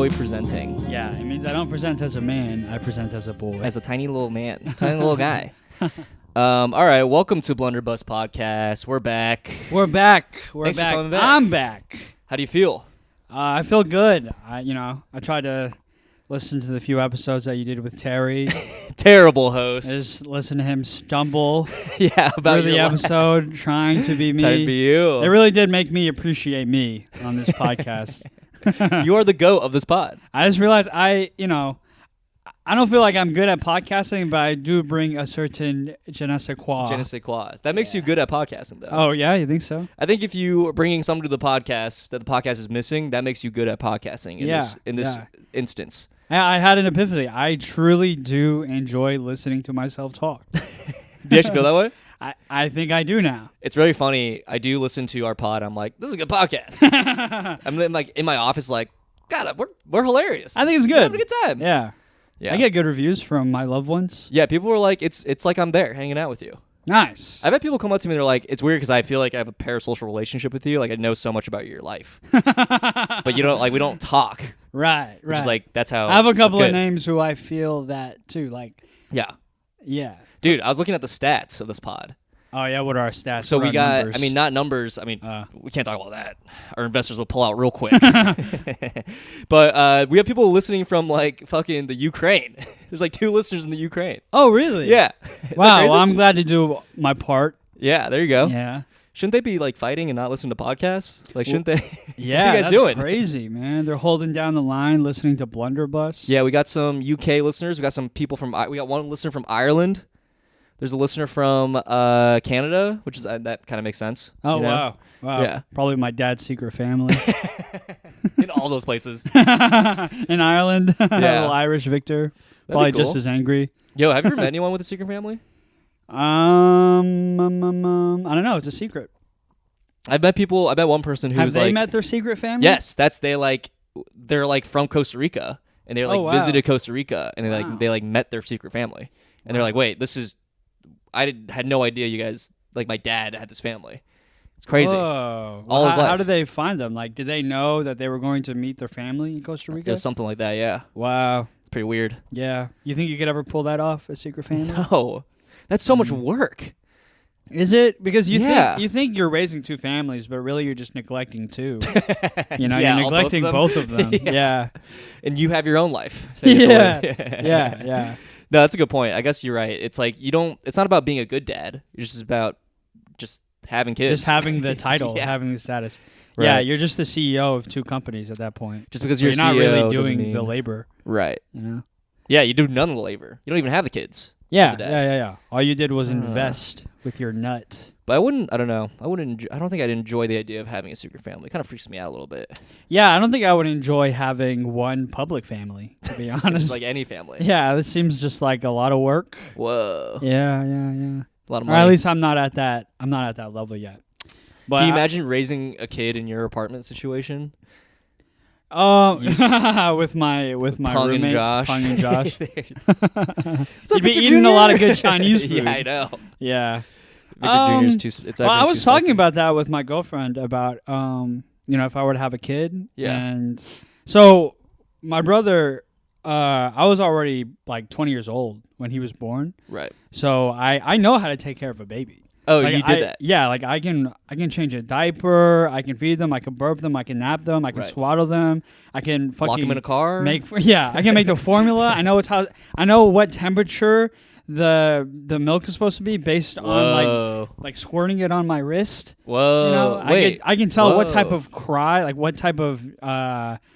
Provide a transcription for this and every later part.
boy presenting. Yeah, it means I don't present as a man. I present as a boy. As a tiny little man. Tiny little guy. All right, welcome to Blunder Podcast. We're back. We're back. Thanks for coming back. I'm back. How do you feel? I feel good. I tried to listen to the few episodes that you did with Terry. Terrible host. Just listen to him stumble about through the episode, trying to be me. Trying to be you. It really did make me appreciate me on this podcast. You are the GOAT of this pod. I just realized I don't feel like I'm good at podcasting, but I do bring a certain je ne sais quoi. Je ne sais quoi. That makes you good at podcasting, though. Oh, yeah? You think so? I think if you are bringing something to the podcast that the podcast is missing, that makes you good at podcasting in this instance. I had an epiphany. I truly do enjoy listening to myself talk. Do you actually feel that way? I think I do now. It's very funny. I do listen to our pod. I'm like, this is a good podcast. I'm like in my office like, God, we're hilarious. I think it's good. We're having a good time. Yeah. I get good reviews from my loved ones. Yeah, people were like, it's like I'm there hanging out with you. Nice. I've had people come up to me and they're like, it's weird because I feel like I have a parasocial relationship with you. Like I know so much about your life. But you don't we don't talk. Right. Which is like, that's how. I have a couple of names who I feel that too. Like, yeah. Dude, I was looking at the stats of this pod. Oh, yeah, what are our stats? So we got, numbers? I mean, not numbers. I mean, we can't talk about that. Our investors will pull out real quick. But we have people listening from, like, fucking the Ukraine. There's, like, 2 listeners in the Ukraine. Oh, really? Yeah. Wow, well, I'm glad to do my part. Yeah, there you go. Yeah. Shouldn't they be, like, fighting and not listening to podcasts? Like, shouldn't they? Yeah, what are you guys doing? Crazy, man. They're holding down the line, listening to Blunderbuss. Yeah, we got some UK listeners. We got some people we got one listener from Ireland. There's a listener from Canada, which is that kind of makes sense. Oh, you know? Wow. Yeah. Probably my dad's secret family. In all those places. In Ireland. Yeah. Little Irish Victor. Probably just as angry. Yo, have you ever met anyone with a secret family? I don't know. It's a secret. I met one person who have was they like, met their secret family? Yes, they're like from Costa Rica, and they visited Costa Rica, and they met their secret family, and they're like, wait, had no idea you guys, like, my dad had this family. It's crazy. Whoa. All his life. How did they find them? Like, did they know that they were going to meet their family in Costa Rica? It was something like that, yeah. Wow. It's pretty weird. Yeah. You think you could ever pull that off, a secret family? No. That's so much work. Is it? Because you think you're raising 2 families, but really you're just neglecting 2. You're neglecting both of them. Yeah. And you have your own life. Yeah. No, that's a good point. I guess you're right. It's like it's not about being a good dad. It's just about just having kids. Just having the title, having the status. Right. Yeah, you're just the CEO of 2 companies at that point. Just because you're not CEO really doing the labor. Right. You know? Yeah, you do none of the labor. You don't even have the kids. Yeah. All you did was invest with your nut. But I don't know. I don't think I'd enjoy the idea of having a secret family. It kind of freaks me out a little bit. Yeah, I don't think I would enjoy having one public family, to be honest. Like any family. Yeah, this seems just like a lot of work. Whoa. Yeah. A lot of money. Or at least I'm not at that level yet. But can you imagine raising a kid in your apartment situation? With my Pung roommates, and Josh. Pung and Josh. You'd be eating a lot of good Chinese food. Yeah, I know. Yeah. Victor Jr.'s too. I was talking about that with my girlfriend about if I were to have a kid. Yeah. And so my brother, I was already like 20 years old when he was born. Right. So I know how to take care of a baby. Oh, like, you did that? Yeah, like I can change a diaper, I can feed them, I can burp them, I can nap them, I can swaddle them, I can fucking lock them in a car. I can make the formula. I know what temperature the milk is supposed to be based on like squirting it on my wrist. Whoa! I can tell what type of cry, like what type of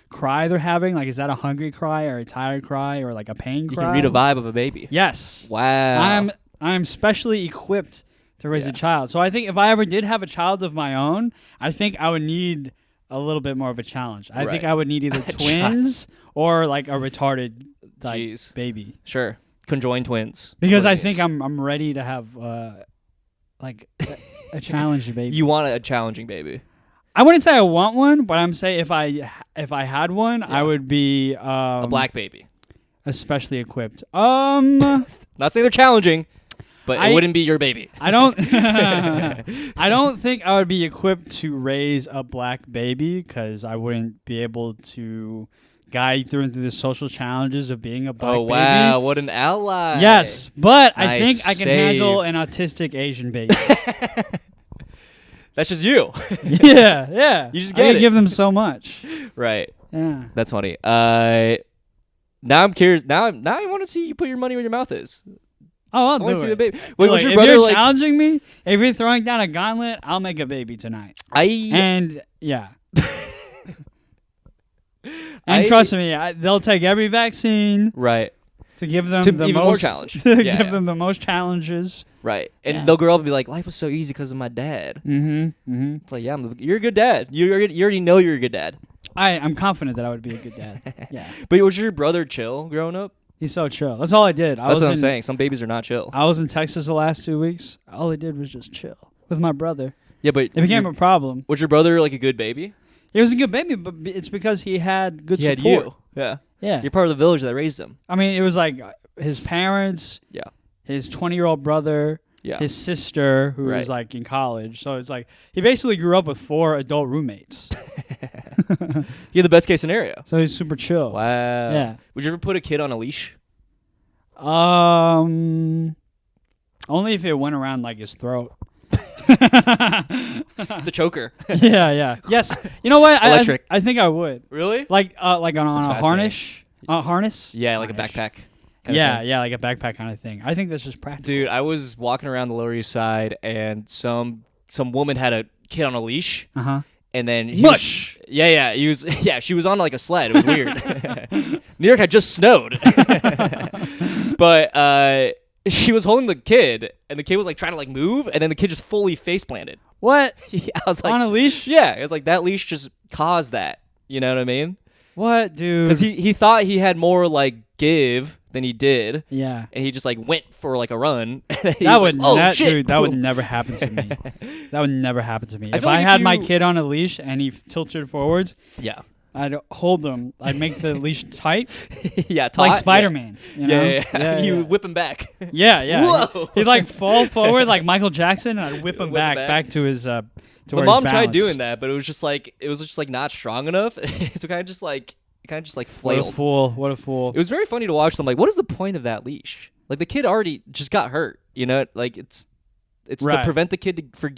cry they're having. Like, is that a hungry cry or a tired cry or like a pain cry? You can read a vibe of a baby. Yes. Wow. I'm specially equipped to raise a child. So I think if I ever did have a child of my own, I think I would need a little bit more of a challenge. I think I would need either twins or like a retarded baby. Sure. Conjoined twins. Because I think I'm ready to have like a challenged baby. You want a challenging baby. I wouldn't say I want one, but I'm saying if I had one, I would be a black baby. Especially equipped. Not saying they're challenging. But it wouldn't be your baby. I don't think I would be equipped to raise a black baby because I wouldn't be able to guy through the social challenges of being a black baby. Oh, wow. What an ally. Yes, but I think Nice I can save. handle an autistic Asian baby. That's just you. yeah. You just I get can it. give them so much. Right. Yeah. That's funny. Now I'm curious. Now I want to see you put your money where your mouth is. Oh, I'll I want do to see it. the baby. Wait, was Look, your if brother you're like? challenging me, if you're throwing down a gauntlet, I'll make a baby tonight. And yeah. And trust me, they'll take every vaccine Right. to give them To the even most more challenge. to Yeah, give yeah. them the most challenges. Right. And Yeah. they'll grow up and be like, life was so easy because of my dad. Mm-hmm. It's like, yeah, you're a good dad. You already know you're a good dad. I'm confident that I would be a good dad. Yeah. But was your brother chill growing up? He's so chill. That's all I did. That's what I'm saying. Some babies are not chill. I was in Texas the last 2 weeks. All I did was just chill with my brother. Yeah, but It became a problem. was your brother like a good baby? He was a good baby, but it's because he had good He had support. you. Yeah. Yeah. You're part of the village that raised him. I mean, it was like his parents, Yeah. his 20-year-old brother, Yeah. his sister, who Right. was like in college. So it's like he basically grew up with 4 adult roommates. You had the best case scenario. So he's super chill. Wow. Yeah. Would you ever put a kid on a leash? Only if it went around like his throat. It's a choker. Yeah. Yes. You know what? Electric. I think I would. Really? Like on That's a harness. Yeah, like a Harness. backpack. kind of Yeah, thing. yeah, like a backpack kind of thing. I think that's just practical. Dude, I was walking around the Lower East Side and some woman had a kid on a leash. Uh-huh. And then Mush! She was on like a sled. It was weird. New York had just snowed. But she was holding the kid and the kid was like trying to like move and then the kid just fully face planted. What? I was like On a leash? Yeah, it was like that leash just caused that. You know what I mean? What, dude? Because he thought he had more like give than he did. Yeah. And he just like went for like a run. That would Shit. that would never happen to me. That would never happen to me. I If feel I like had if my you- kid on a leash and he tilted forwards, Yeah. I'd hold him. I'd make the leash tight, Yeah. like Spider-Man. You know? Yeah. You whip him back. Yeah. Whoa. He'd like fall forward like Michael Jackson, and I'd whip him Whip him back to his. To The where mom he's tried balanced. doing that, but it was just like not strong enough. So kind of just like What a flailed. fool! What a fool! It was very funny to watch. I'm like, what is the point of that leash? Like the kid already just got hurt. You know, like it's to Right. prevent the kid from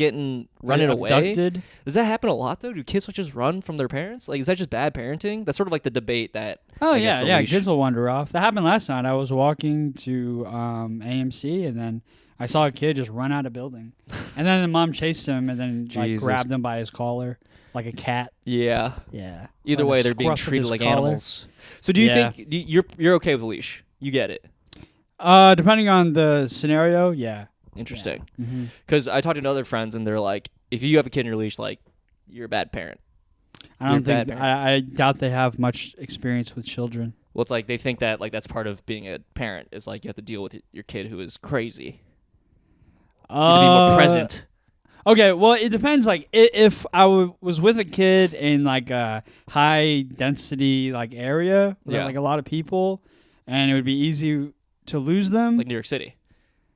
running away. Abducted? Does that happen a lot though? Do kids just run from their parents? Like, is that just bad parenting? That's sort of like the debate that. Oh I guess yeah, the yeah. leash- Kids will wander off. That happened last night. I was walking to AMC, and then I saw a kid just run out of building, and then the mom chased him, and then like Jesus. grabbed him by his collar, like a cat. Yeah. Yeah. Either Let way, him they're being scruff with treated his like collar. animals. So do you Yeah. think you're okay with a leash? You get it. Depending on the scenario, yeah. Interesting. Mm-hmm. Because I talked to other friends and they're like, if you have a kid in your leash, like you're a bad parent. I don't You're a bad think parent. I doubt they have much experience with children. Well, it's like they think that like that's part of being a parent is like you have to deal with your kid who is crazy. You have to be more present. Okay, well, it depends. Like, if I was with a kid in like a high density like area, with Yeah. like a lot of people, and it would be easy to lose them. Like New York City.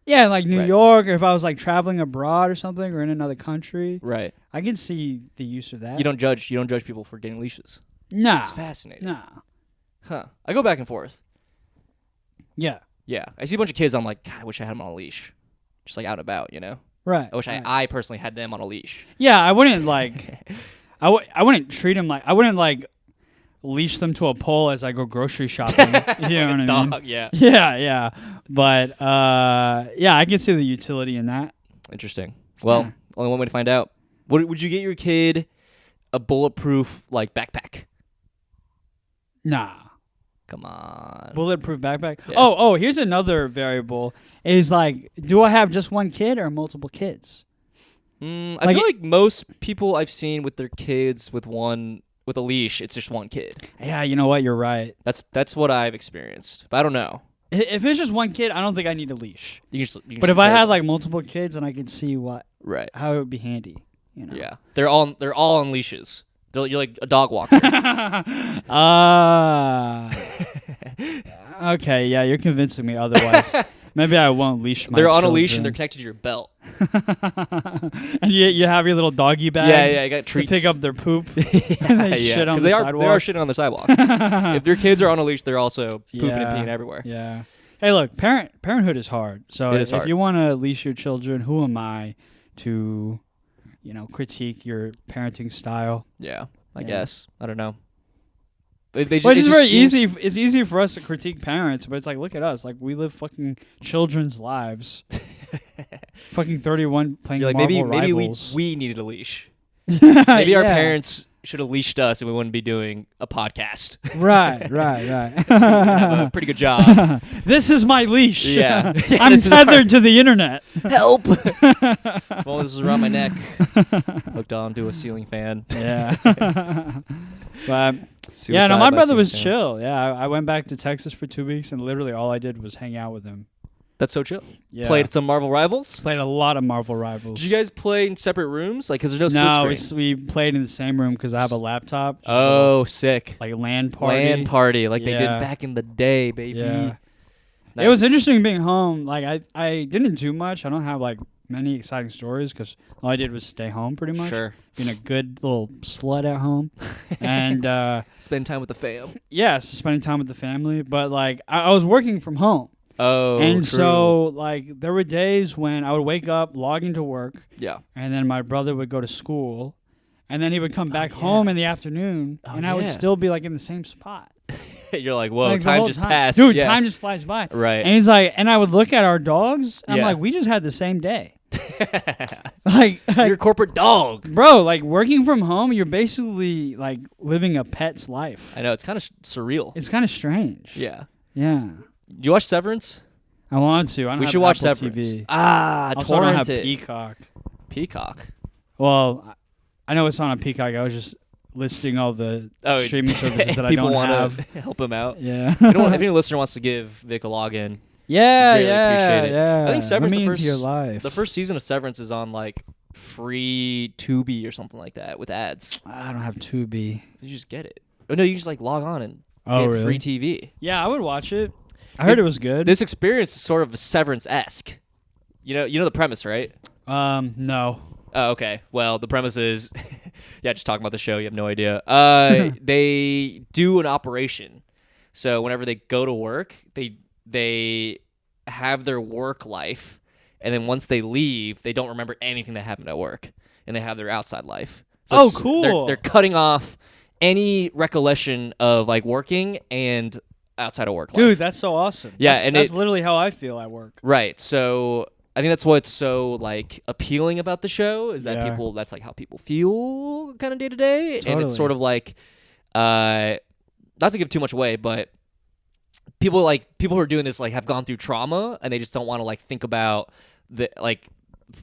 Yeah, like New Right. York, or if I was like traveling abroad or something, or in another country, Right. I can see the use of that. You don't judge people for getting leashes. Nah, It's fascinating. nah. Huh. I go back and forth. Yeah, Yeah. I see a bunch of kids, I'm like, God, I wish I had them on a leash. Just like out and about, you know? right. I wish right. I personally had them on a leash. Yeah, I wouldn't like. I wouldn't treat them like. I wouldn't like leash them to a pole as I go grocery shopping. You know Like what a I mean? dog, yeah. Yeah. But yeah, I can see the utility in that. Interesting. Well, Yeah. only one way to find out. Would you get your kid a bulletproof like backpack? Nah. Come on. Bulletproof backpack. Yeah. Oh, here's another variable. Is like, do I have just one kid or multiple kids? I Like feel like most people I've seen with their kids with a leash, it's just one kid. Yeah, you know what? You're right. That's what I've experienced. But I don't know. If it's just one kid, I don't think I need a leash. You can But just if I hold had them. like multiple kids, and I could see right, how it would be handy. You know? yeah, they're all on leashes. You're like a dog walker. Okay, yeah, you're convincing me otherwise. Maybe I won't leash my They're on children. a leash and they're connected to your belt. And you have your little doggy bags. Yeah, you got treats. To pick up their poop. And they shit on the sidewalk. They are shitting on the sidewalk. If your kids are on a leash, they're also pooping and peeing everywhere. Yeah. Hey, look, parenthood is hard. So if you want to leash your children, who am I to, critique your parenting style? Yeah, I guess. I don't know. It's very easy. It's easy for us to critique parents, but it's like, look at us. Like, we live fucking children's lives. Fucking 31 playing Marvel maybe Rivals. we needed a leash. Maybe our parents should have leashed us and we wouldn't be doing a podcast. Right. Have a pretty good job. This is my leash. Yeah. I'm tethered to the internet. Help. Well, this is around my neck. Hooked onto a ceiling fan. Yeah. But my brother was chill. Yeah, I went back to Texas for 2 weeks and literally all I did was hang out with him. That's so chill. Yeah. Played some Marvel Rivals? Played a lot of Marvel Rivals. Did you guys play in separate rooms? Like, because there's no split screen. We played in the same room because I have a laptop. Oh, sick. Like a LAN party. LAN party, like they did back in the day, baby. Yeah. Nice. It was interesting being home. Like, I didn't do much. I don't have, like, many exciting stories because all I did was stay home pretty much. Sure. Being a good little slut at home. And spend time with the fam. Yes, spending time with the family. But, like, I was working from home. Oh, and true. So, like, there were days when I would wake up, log into work. Yeah. And then my brother would go to school. And then he would come back home in the afternoon. And I would still be, like, in the same spot. You're like, whoa, like time just passed. Dude, time just flies by. Right. And he's like, and I would look at our dogs. And I'm like, we just had the same day. like you're a corporate dog. Bro, like, working from home, you're basically, like, living a pet's life. I know. It's kind of surreal. It's kind of strange. Yeah. Yeah. Did you watch Severance? I want to. I don't we have should watch Apple Severance. TV. Also, I don't have Peacock. Peacock? Well, I know it's on a Peacock. I was just listing all the streaming services that I don't have. People want to help him out. Yeah. If any listener wants to give Vic a login, really appreciate it. Yeah. I think Severance, the first season of Severance is on, like, free Tubi or something like that with ads. I don't have Tubi. You just get it. Oh, no, you just, like, log on and get really? free TV. Yeah, I would watch it. I heard it was good. This experience is sort of Severance-esque. You know the premise, right? No. Oh, okay. Well, the premise is, just talking about the show, you have no idea. They do an operation. So whenever they go to work, they have their work life, and then once they leave, they don't remember anything that happened at work, and they have their outside life. So cool. They're cutting off any recollection of, like, working and outside of work life. Dude, that's so awesome. Yeah, that's literally how I feel at work. Right. So I think that's what's so, like, appealing about the show is that that's like how people feel kind of day to day. Totally. And it's sort of like, not to give too much away, but people who are doing this, like, have gone through trauma and they just don't want to, like, think about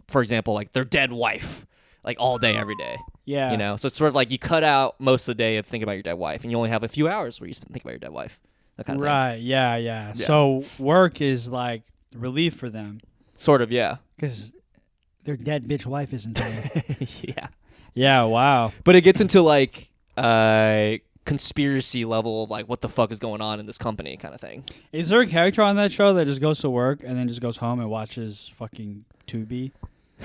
for example, like, their dead wife, like, all day, every day. Yeah. So it's sort of like you cut out most of the day of thinking about your dead wife and you only have a few hours where you think about your dead wife. That kind of thing. Right. Yeah. So work is like relief for them. Sort of, yeah. Because their dead bitch wife isn't there. Yeah. Yeah, wow. But it gets into, like, conspiracy level of, like, what the fuck is going on in this company kind of thing. Is there a character on that show that just goes to work and then just goes home and watches fucking Tubi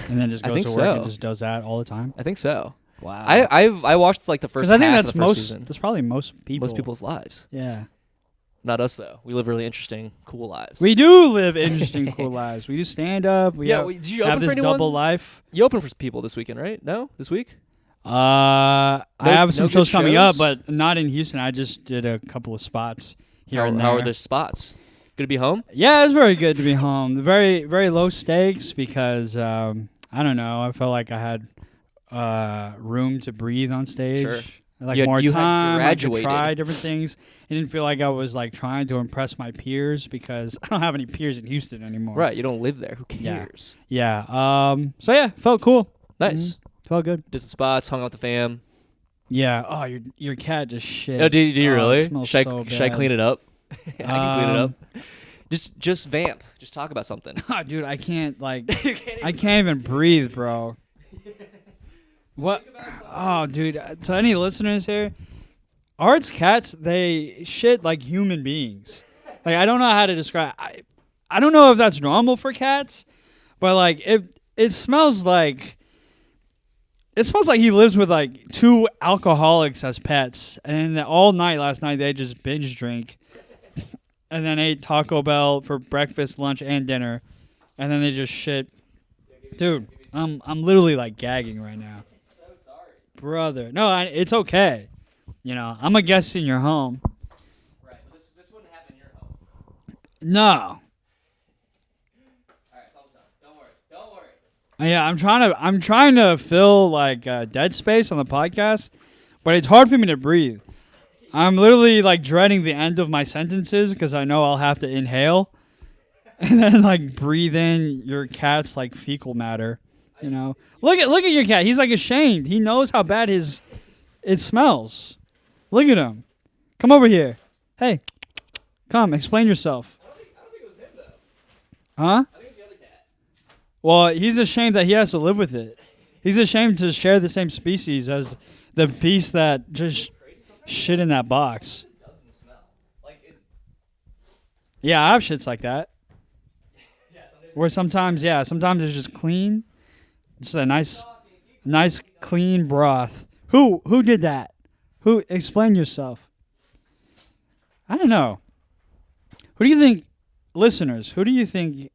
and then just goes to work and just does that all the time? I think so. Wow. I watched, like, the first half of the first season. That's probably most people. Most people's lives. Yeah. Not us, though. We live really interesting, cool lives. We do live interesting, cool lives. We do stand up. We did you have open this for anyone? double life. You open for people this weekend, right? No? This week? I have some shows coming up, but not in Houston. I just did a couple of spots here and there. How are the spots? Good to be home? Yeah, it's very good to be home. Very, very low stakes because, I don't know, I felt like I had room to breathe on stage. Sure. Like more time, I could try different things. I didn't feel like I was, like, trying to impress my peers because I don't have any peers in Houston anymore. Right, you don't live there. Who cares? Yeah. So yeah, felt cool. Nice. Felt good. Did some spots, hung out with the fam. Yeah. Oh, your cat just shit. Oh, did you really? It smells so bad. Should I clean it up? I can clean it up. Just vamp. Just talk about something. Oh, dude, I can't, like, I can't even breathe, bro. What? Oh, dude. To any listeners here, Art's cats, they shit like human beings. Like, I don't know how to describe. I don't know if that's normal for cats, but like it smells like he lives with like 2 alcoholics as pets, and all night last night they just binge drink, and then ate Taco Bell for breakfast, lunch, and dinner, and then they just shit. Dude, I'm literally like gagging right now. So sorry, brother. No, it's okay. You know, I'm a guest in your home. Right, but this wouldn't happen in your home. No. All right, it's almost done. Don't worry. Yeah, I'm trying to fill like dead space on the podcast, but it's hard for me to breathe. I'm literally like dreading the end of my sentences because I know I'll have to inhale and then like breathe in your cat's like fecal matter. You know, look at your cat. He's like ashamed. He knows how bad it smells. Look at him. Come over here. Hey, come explain yourself. I don't think it was him though. Huh? I think it's the other cat. Well, he's ashamed that he has to live with it. He's ashamed to share the same species as the beast that just shit in that box. It doesn't smell like it. Yeah, I have shits like that. Yeah, Where sometimes it's just clean. Just a nice clean broth. Who did that? Who? Explain yourself. I don't know. Who do you think, listeners, who do you think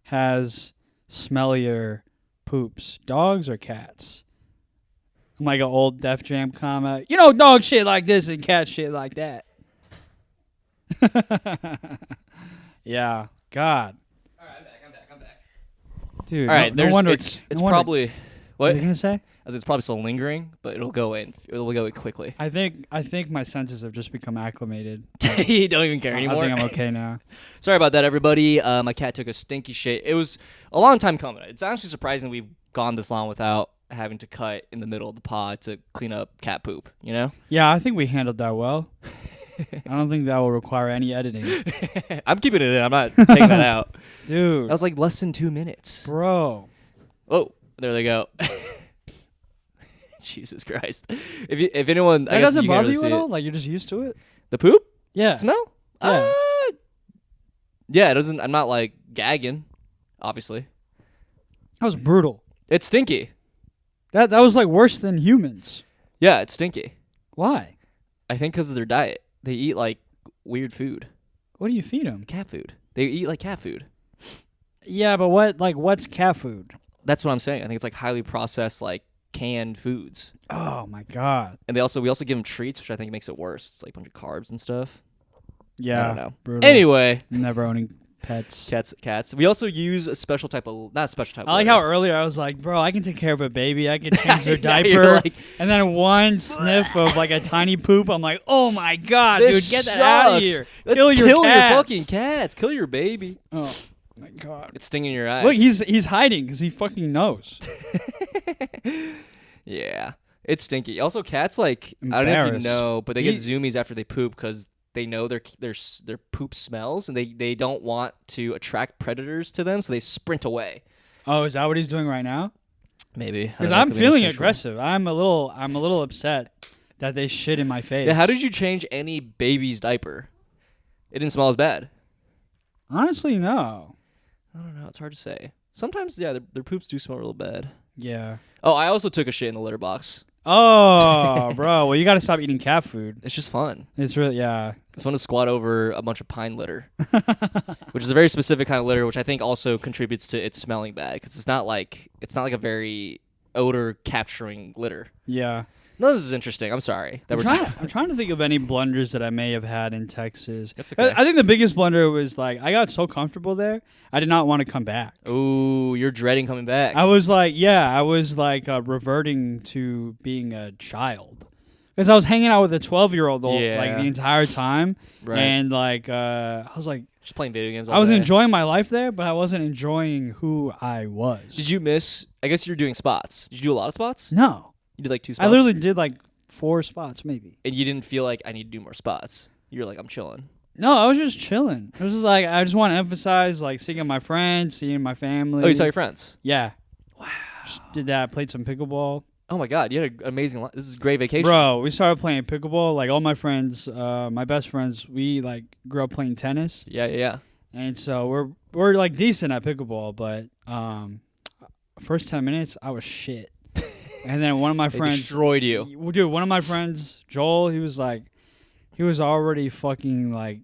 has smellier poops, dogs or cats? I'm like an old Def Jam comment. You know, dog shit like this and cat shit like that. Yeah, God. All right, I'm back. Dude, All right, no wonder it's probably what what? are you gonna say? As it's probably still lingering, but it'll go in quickly. I think my senses have just become acclimated. You don't even care anymore. I think I'm okay now. Sorry about that, everybody. My cat took a stinky shit. It was a long time coming. It's actually surprising we've gone this long without having to cut in the middle of the pod to clean up cat poop, you know? Yeah, I think we handled that well. I don't think that will require any editing. I'm keeping it in. I'm not taking that out. Dude. That was like less than 2 minutes. Bro. Oh, there they go. Jesus Christ. If anyone... That doesn't bother you at all? Like, you're just used to it? The poop? Yeah. Smell? Yeah. Yeah, it doesn't... I'm not, like, gagging, obviously. That was brutal. It's stinky. That was, like, worse than humans. Yeah, it's stinky. Why? I think because of their diet. They eat, like, weird food. What do you feed them? Cat food. They eat, like, cat food. Yeah, but what's cat food? That's what I'm saying. I think it's, like, highly processed, like, canned foods. Oh, my God. And we also give them treats, which I think makes it worse. It's, like, a bunch of carbs and stuff. Yeah. I don't know. Brutal. Anyway. Never owning pets. Cats. We also use a special type of... Not a special type of... I like how earlier I was like, bro, I can take care of a baby. I can change their Yeah, diaper. you're like, and then one sniff of like a tiny poop. I'm like, oh my God, dude, this get that sucks. out of here. Let's kill your cats. fucking cats. Kill your baby. Oh my God. It's stinging your eyes. Look, he's hiding because he fucking knows. Yeah. It's stinky. Also, cats, like, I don't know if you know, but they get He- zoomies after they poop because they know their poop smells, and they don't want to attract predators to them, so they sprint away. Oh, is that what he's doing right now? Maybe. Because I'm feeling aggressive. I'm a little upset that they shit in my face. Yeah, how did you change any baby's diaper? It didn't smell as bad. Honestly, no. I don't know. It's hard to say. Sometimes, yeah, their poops do smell real bad. Yeah. Oh, I also took a shit in the litter box. Oh, bro. Well, you got to stop eating cat food. It's just fun. It's really, yeah. It's fun to squat over a bunch of pine litter, which is a very specific kind of litter, which I think also contributes to it smelling bad because it's not like a very odor capturing litter. Yeah. No, this is interesting. I'm sorry. I'm trying to think of any blunders that I may have had in Texas. That's okay. I think the biggest blunder was like I got so comfortable there, I did not want to come back. Ooh, you're dreading coming back. I was like reverting to being a child. Because I was hanging out with a 12-year-old like the entire time. Right. And like I was like just playing video games all I was day. enjoying my life there, but I wasn't enjoying who I was. Did you miss, I guess you're doing spots. Did you do a lot of spots? No. You did like 2 spots? I literally did like 4 spots maybe. And you didn't feel like I need to do more spots. You're like, I'm chilling. No, I was just chilling. It was just like I just want to emphasize like seeing my friends, seeing my family. Oh, you saw your friends? Yeah. Wow. Just did that. Played some pickleball. Oh my God, you had an amazing life. This is a great vacation. Bro, we started playing pickleball. Like all my friends, my best friends, we like grew up playing tennis. Yeah. And so we're like decent at pickleball, but first 10 minutes I was shit. And then one of my friends destroyed you. Dude, one of my friends, Joel, he was already fucking like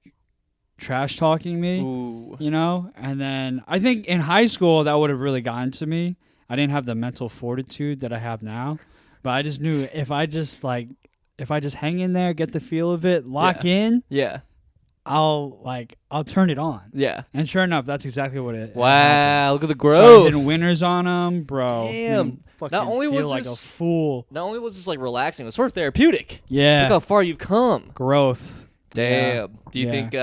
trash talking me. Ooh. You know? And then I think in high school that would have really gotten to me. I didn't have the mental fortitude that I have now. But I just knew if I just hang in there, get the feel of it, lock in. Yeah. I'll turn it on. Yeah. And sure enough, that's exactly what it Wow, happened. look at the growth. Started hitting winners on them, bro. Damn. Not only was like a fool. Not only was this like relaxing, it was sort of therapeutic. Yeah. Look how far you've come. Growth. Damn. Yeah. Do you think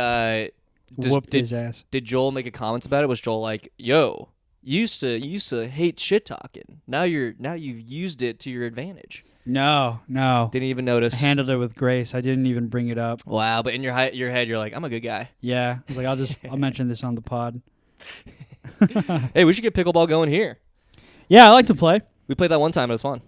whooped his ass? Did Joel make a comment about it? Was Joel like, "Yo, you used to hate shit talking. Now you've used it to your advantage." No. Didn't even notice. I handled it with grace. I didn't even bring it up. Wow, but in your head, you're like, I'm a good guy. Yeah. I was like, I'll mention this on the pod. Hey, we should get pickleball going here. Yeah, I like to play. We played that one time. It was fun.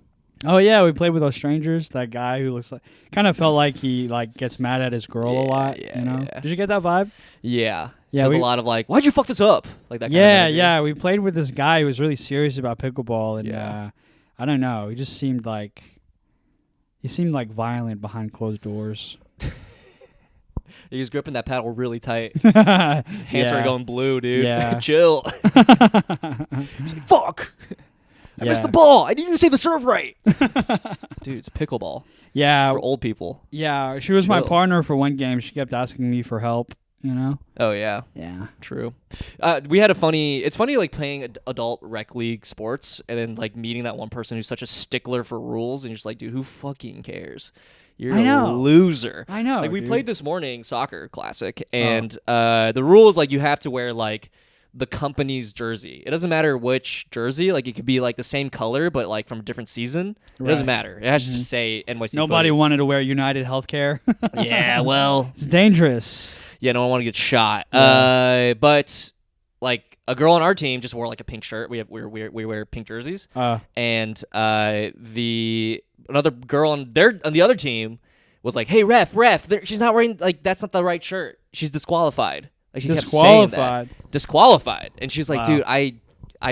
Oh yeah, we played with those strangers. That guy who looks like kind of felt like he gets mad at his girl a lot. Yeah, you know? yeah. Did you get that vibe? Yeah. Yeah. There's a lot of like, why'd you fuck this up? Like that. Yeah. We played with this guy who was really serious about pickleball, and I don't know. He just seemed like violent behind closed doors. He was gripping that paddle really tight. Hands are going blue, dude. Yeah. Chill. He's like, fuck. I missed the ball. I need you to say the serve right. Dude, it's pickleball. Yeah. It's for old people. Yeah. She was my partner for one game. She kept asking me for help, you know? Oh, yeah. Yeah. True. We had it's funny like playing adult rec league sports and then like meeting that one person who's such a stickler for rules and you're just like, dude, who fucking cares? You're a loser. I know. Like we played this morning soccer classic and the rule is like you have to wear like the company's jersey. It doesn't matter which jersey. Like it could be like the same color, but like from a different season. It doesn't matter. It has to just say NYC. Nobody wanted to wear United Healthcare. Yeah, well, it's dangerous. Yeah, no one want to get shot. Yeah. But like a girl on our team just wore like a pink shirt. We wear pink jerseys. And another girl on the other team was like, "Hey, ref, she's not wearing like that's not the right shirt. She's disqualified." Like she kept saying that. Disqualified. And she's like, dude, I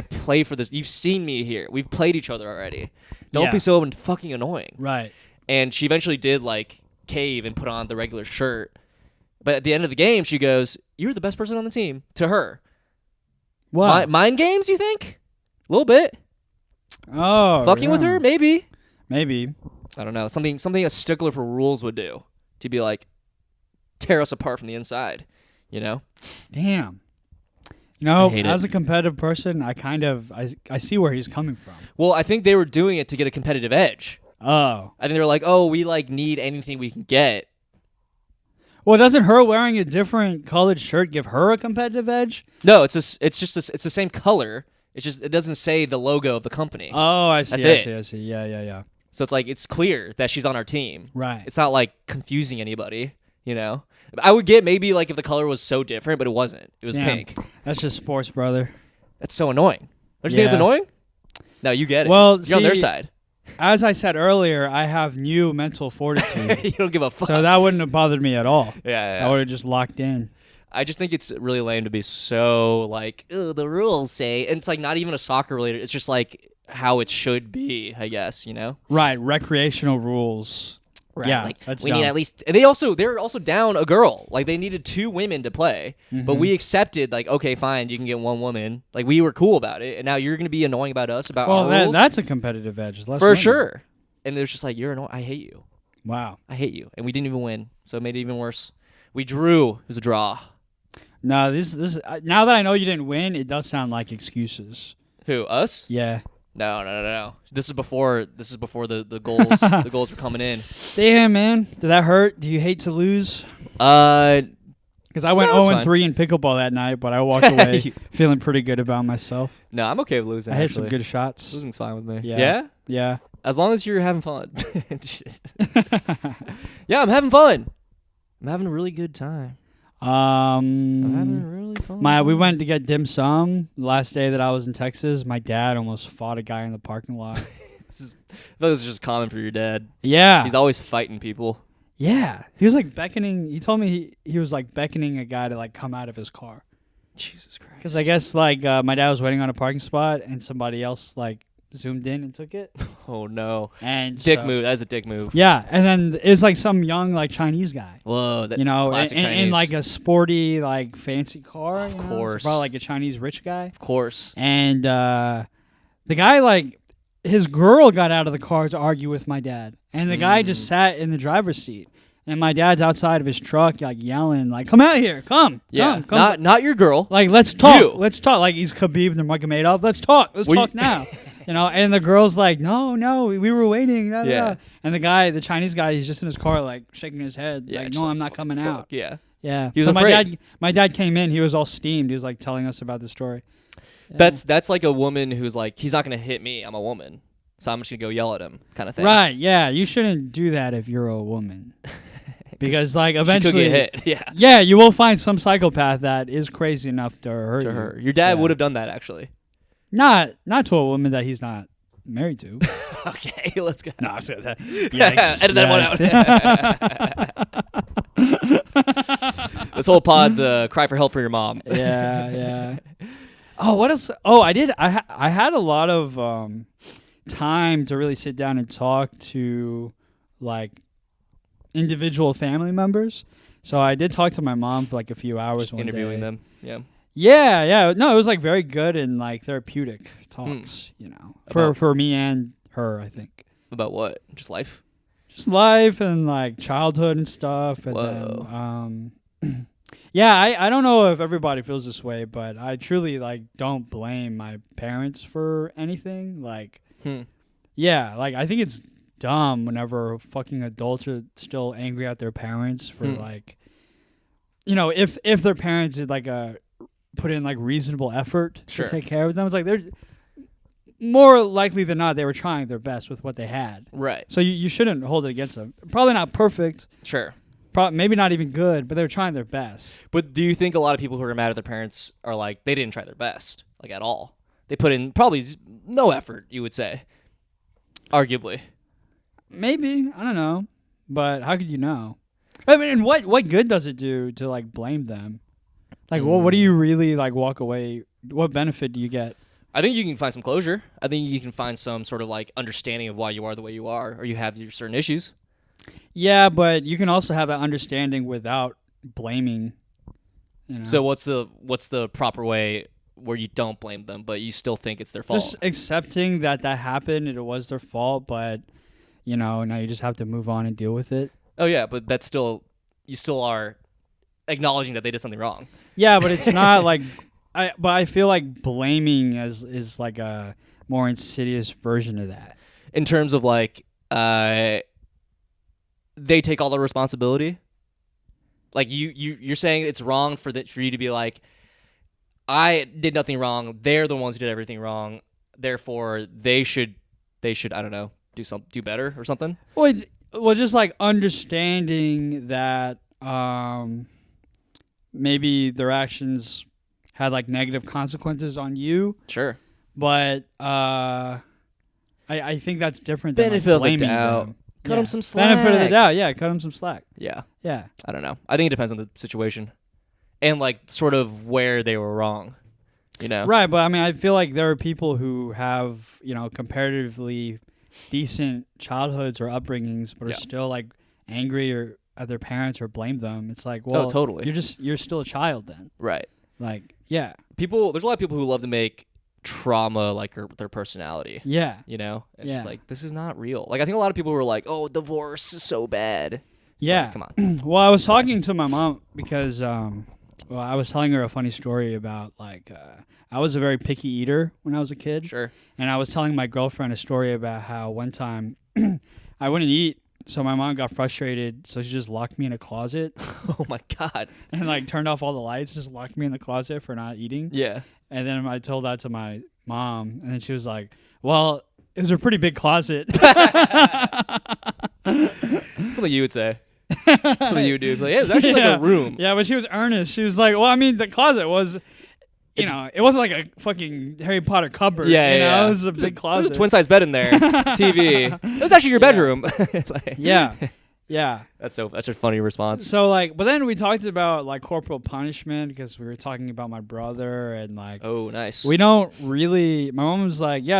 play for this. You've seen me here. We've played each other already. Don't be so fucking annoying. Right. And she eventually did like cave and put on the regular shirt. But at the end of the game, she goes, "You're the best person on the team." To her. What? Mind games, you think? A little bit. Oh. Fucking with her? Maybe. I don't know. Something a stickler for rules would do. To be like, tear us apart from the inside. You know? Damn. You know, as a competitive person, I see where he's coming from. Well, I think they were doing it to get a competitive edge. Oh. I think they were like, oh, we like need anything we can get. Well, doesn't her wearing a different colored shirt give her a competitive edge? No, it's the same color. It's just it doesn't say the logo of the company. Oh, I see. That's I see. Yeah. So it's like it's clear that she's on our team. Right. It's not like confusing anybody, you know? I would get maybe like if the color was so different, but it wasn't. It was pink. That's just sports, brother. That's so annoying. Don't you think it's annoying? No, you get it. Well, you're on their side. As I said earlier, I have new mental fortitude. You don't give a fuck. So that wouldn't have bothered me at all. Yeah. I would have just locked in. I just think it's really lame to be so like, the rules say, and it's like not even a soccer related. It's just like how it should be, I guess, you know? Right, recreational rules. Right. Yeah, like that's we dumb. need at least. They're also down a girl. Like they needed 2 women to play, but we accepted. Like, okay, fine, you can get 1 woman. Like we were cool about it, and now you're gonna be annoying about us about our rules. That's a competitive edge. For sure. And there's just like you're annoying. I hate you. Wow. I hate you, and we didn't even win, so it made it even worse. We drew. It was a draw. No, this now that I know you didn't win, it does sound like excuses. Who, us? Yeah. No. This is before the goals the goals were coming in. Damn, man. Did that hurt? Do you hate to lose? Because I went 0-3 in pickleball that night, but I walked away feeling pretty good about myself. No, I'm okay with losing. I hit some good shots. Losing's fine with me. Yeah? Yeah. As long as you're having fun. Yeah, I'm having fun. I'm having a really good time. I'm having a really fun time. We went to get dim sum last day that I was in Texas. My dad almost fought a guy in the parking lot. I feel like this is just common for your dad. Yeah. He's always fighting people. Yeah. He was like beckoning. He told me he was like beckoning a guy to like come out of his car. Jesus Christ. Because I guess like my dad was waiting on a parking spot and somebody else like zoomed in and took it. Oh no. And Dick move. That's a dick move. Yeah, and then it was like some young like Chinese guy. Whoa, that classic Chinese. in like a sporty like fancy car. Of course. So probably like a Chinese rich guy. Of course. And the guy like his girl got out of the car to argue with my dad, and the guy just sat in the driver's seat. And my dad's outside of his truck, like yelling, like, "Come out here, come, come." Not your girl. Like, let's talk, You. let's talk. Like he's Khabib Nurmagomedov. Let's talk now. And the girl's like, no, we were waiting. Da, da, da. And the Chinese guy, he's just in his car, like shaking his head, like, no, I'm not coming out. Yeah. Yeah. He was so afraid. my dad came in. He was all steamed. He was like telling us about the story. Yeah. That's like a woman who's like, he's not gonna hit me. I'm a woman, so I'm just gonna go yell at him, kind of thing. Right. Yeah. You shouldn't do that if you're a woman. Because like eventually, she could get hit. Yeah. Yeah, you will find some psychopath that is crazy enough to hurt her. Your dad would have done that actually. Not to a woman that he's not married to. Okay, let's go. No, I said that. Yikes. Edit that one out. This whole pod's cry for help for your mom. Yeah. Oh, what else? Oh, I did. I had a lot of time to really sit down and talk to like individual family members. So I did talk to my mom for like a few hours just one interviewing day. them. Yeah. Yeah. No, it was like very good and like therapeutic talks, for me and her, I think. About what? Just life? Just life and like childhood and stuff. And Whoa. then, yeah, I don't know if everybody feels this way, but I truly like don't blame my parents for anything. Like, yeah, like I think it's dumb whenever fucking adults are still angry at their parents for like, if their parents did like put in like reasonable effort to take care of them. It's like they're more likely than not they were trying their best with what they had. Right. So you shouldn't hold it against them. Probably not perfect. Sure. Maybe not even good, but they were trying their best. But do you think a lot of people who are mad at their parents are like they didn't try their best, like at all? They put in probably no effort, you would say, arguably. Maybe, I don't know, but how could you know? I mean, and what good does it do to like blame them? Like, what do you really like walk away? What benefit do you get? I think you can find some closure. I think you can find some sort of like understanding of why you are the way you are, or you have your certain issues. Yeah, but you can also have that understanding without blaming. So what's the proper way where you don't blame them, but you still think it's their fault? Just accepting that happened and it was their fault, but now you just have to move on and deal with it. Oh yeah, but that's still you still are acknowledging that they did something wrong. Yeah, but it's not like I feel like blaming is like a more insidious version of that. In terms of like they take all the responsibility. Like you're saying it's wrong for you to be like, I did nothing wrong. They're the ones who did everything wrong. Therefore, they should I don't know, do better or something. Well, just like understanding that maybe their actions had like negative consequences on you. Sure. But I think that's different than benefit like blaming of the doubt. them. Cut them some slack. Benefit of the doubt. Yeah, cut them some slack. Yeah. Yeah. I don't know. I think it depends on the situation and like sort of where they were wrong. Right, but I mean, I feel like there are people who have comparatively decent childhoods or upbringings, but are still like angry or at their parents or blame them. It's like, well, totally. You're still a child then. Right. Like, yeah. There's a lot of people who love to make trauma like their personality. Yeah. It's just like, this is not real. Like, I think a lot of people were like, oh, divorce is so bad. Yeah. Like, come on. Well, I was talking to my mom because, I was telling her a funny story about like, I was a very picky eater when I was a kid. Sure. And I was telling my girlfriend a story about how one time I wouldn't eat. So my mom got frustrated, so she just locked me in a closet. Oh my God. And like turned off all the lights, just locked me in the closet for not eating. Yeah. And then I told that to my mom, and then she was like, well, it was a pretty big closet. Something you would say. Something you would do. Like, yeah, it was actually like a room. Yeah, but she was earnest. She was like, well, I mean, the closet was... it wasn't like a fucking Harry Potter cupboard. Yeah. It was a big closet. There's a twin-size bed in there. TV. It was actually your bedroom. Yeah. Yeah. That's a funny response. So like, but then we talked about like corporal punishment because we were talking about my brother and like. Oh, nice. We don't really. My mom was like, yeah,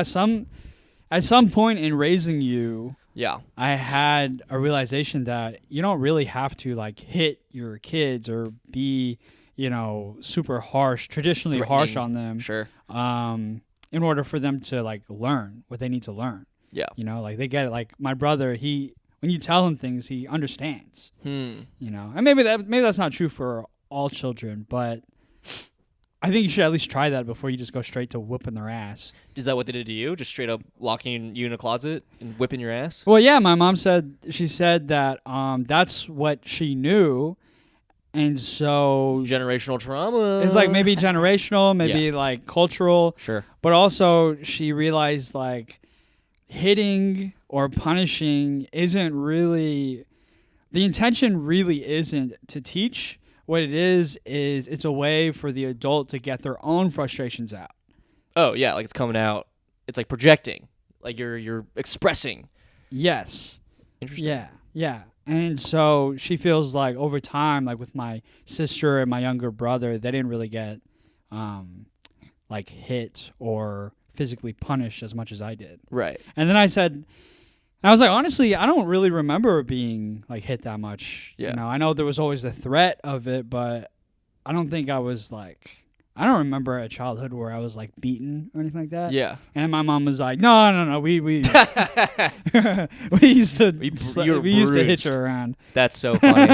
at some point in raising you. Yeah. I had a realization that you don't really have to like hit your kids or be, super harsh, traditionally harsh on them. Sure. In order for them to like learn what they need to learn. Yeah. Like they get it. Like my brother, when you tell him things, he understands. And maybe that's not true for all children, but I think you should at least try that before you just go straight to whooping their ass. Is that what they did to you? Just straight up locking you in a closet and whipping your ass? Well, yeah, my mom said that that's what she knew. And so generational trauma. It's like maybe generational, maybe like cultural. Sure. But also she realized like hitting or punishing isn't really the intention really isn't to teach. What it is it's a way for the adult to get their own frustrations out. Oh, yeah, like it's coming out. It's like projecting. Like you're expressing. Yes. Interesting. Yeah. Yeah. And so she feels like over time, like with my sister and my younger brother, they didn't really get like hit or physically punished as much as I did. Right. And then I was like, honestly, I don't really remember being like hit that much. Yeah. I know there was always the threat of it, but I don't think I was like, I don't remember a childhood where I was like beaten or anything like that. Yeah. And my mom was like, no, we we used to hitch her around. That's so funny.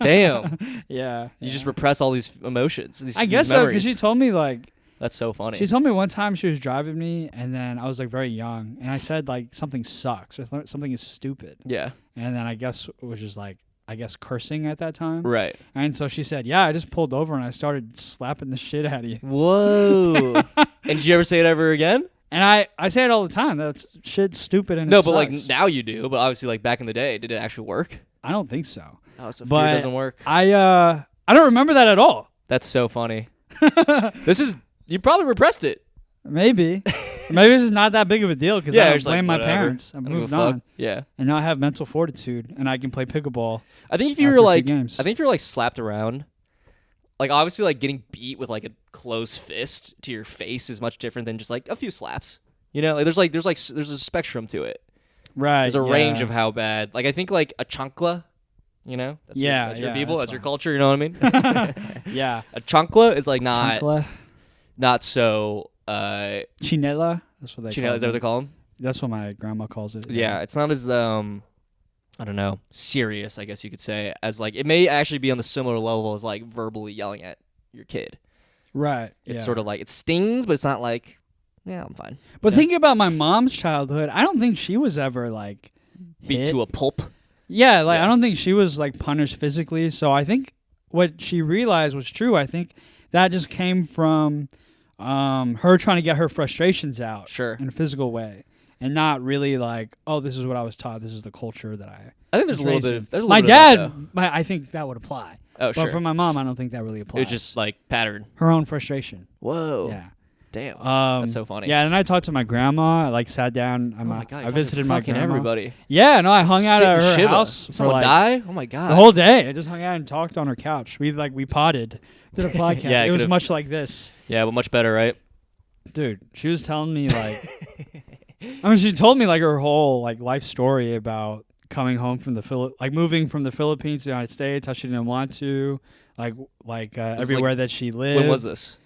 Damn. Yeah. You just repress all these emotions. I guess so, because she told me like. That's so funny. She told me one time she was driving me, and then I was like very young, and I said like something sucks or something is stupid. Yeah. And then I guess it was just like. I guess cursing at that time. Right. And so she said, yeah, I just pulled over and I started slapping the shit out of you. Whoa. And did you ever say it ever again? And I say it all the time. That shit's stupid and no, it but sucks. like now you do. But obviously like back in the day, did it actually work? I don't think so. Oh, so but fear doesn't work. I don't remember that at all. That's so funny. You probably repressed it. Maybe. Maybe it's just not that big of a deal because I don't blame my parents. I moved on. Yeah. And now I have mental fortitude and I can play pickleball. I think if you were like slapped around, like obviously like getting beat with like a closed fist to your face is much different than just like a few slaps. Like there's a spectrum to it. Right. There's a range of how bad. Like I think like a chancla, that's your people, that's your culture, you know what I mean? Yeah. A chancla is like not so chinela. That's what they call it. Is that what they call them? That's what my grandma calls it. Yeah, it's not as I don't know, serious, I guess you could say, as like it may actually be on the similar level as like verbally yelling at your kid. Right. It's sort of like it stings, but it's not like, yeah, I'm fine. But thinking about my mom's childhood, I don't think she was ever like beat to a pulp. Yeah, I don't think she was like punished physically. So I think what she realized was true. I think that just came from her trying to get her frustrations out in a physical way. And not really like, oh, this is what I was taught. This is the culture that I think there's a little bit of... There's a my little dad, bit I think that would apply. Oh, sure. But for my mom, I don't think that really applies. It's just like pattern. Her own frustration. Whoa. Yeah. Damn. That's so funny. Yeah, and I talked to my grandma. I like sat down. Oh my God, I visited my grandma. Everybody. Yeah, no, I hung out at her house. Someone die? Oh my God. The whole day. I just hung out and talked on her couch. We potted. Did a podcast. Yeah, it was much like this. Yeah, but much better, right? Dude, she was telling me like... she told me like her whole like life story about coming home from moving from the Philippines to the United States, how she didn't want to, everywhere that she lived. When was this?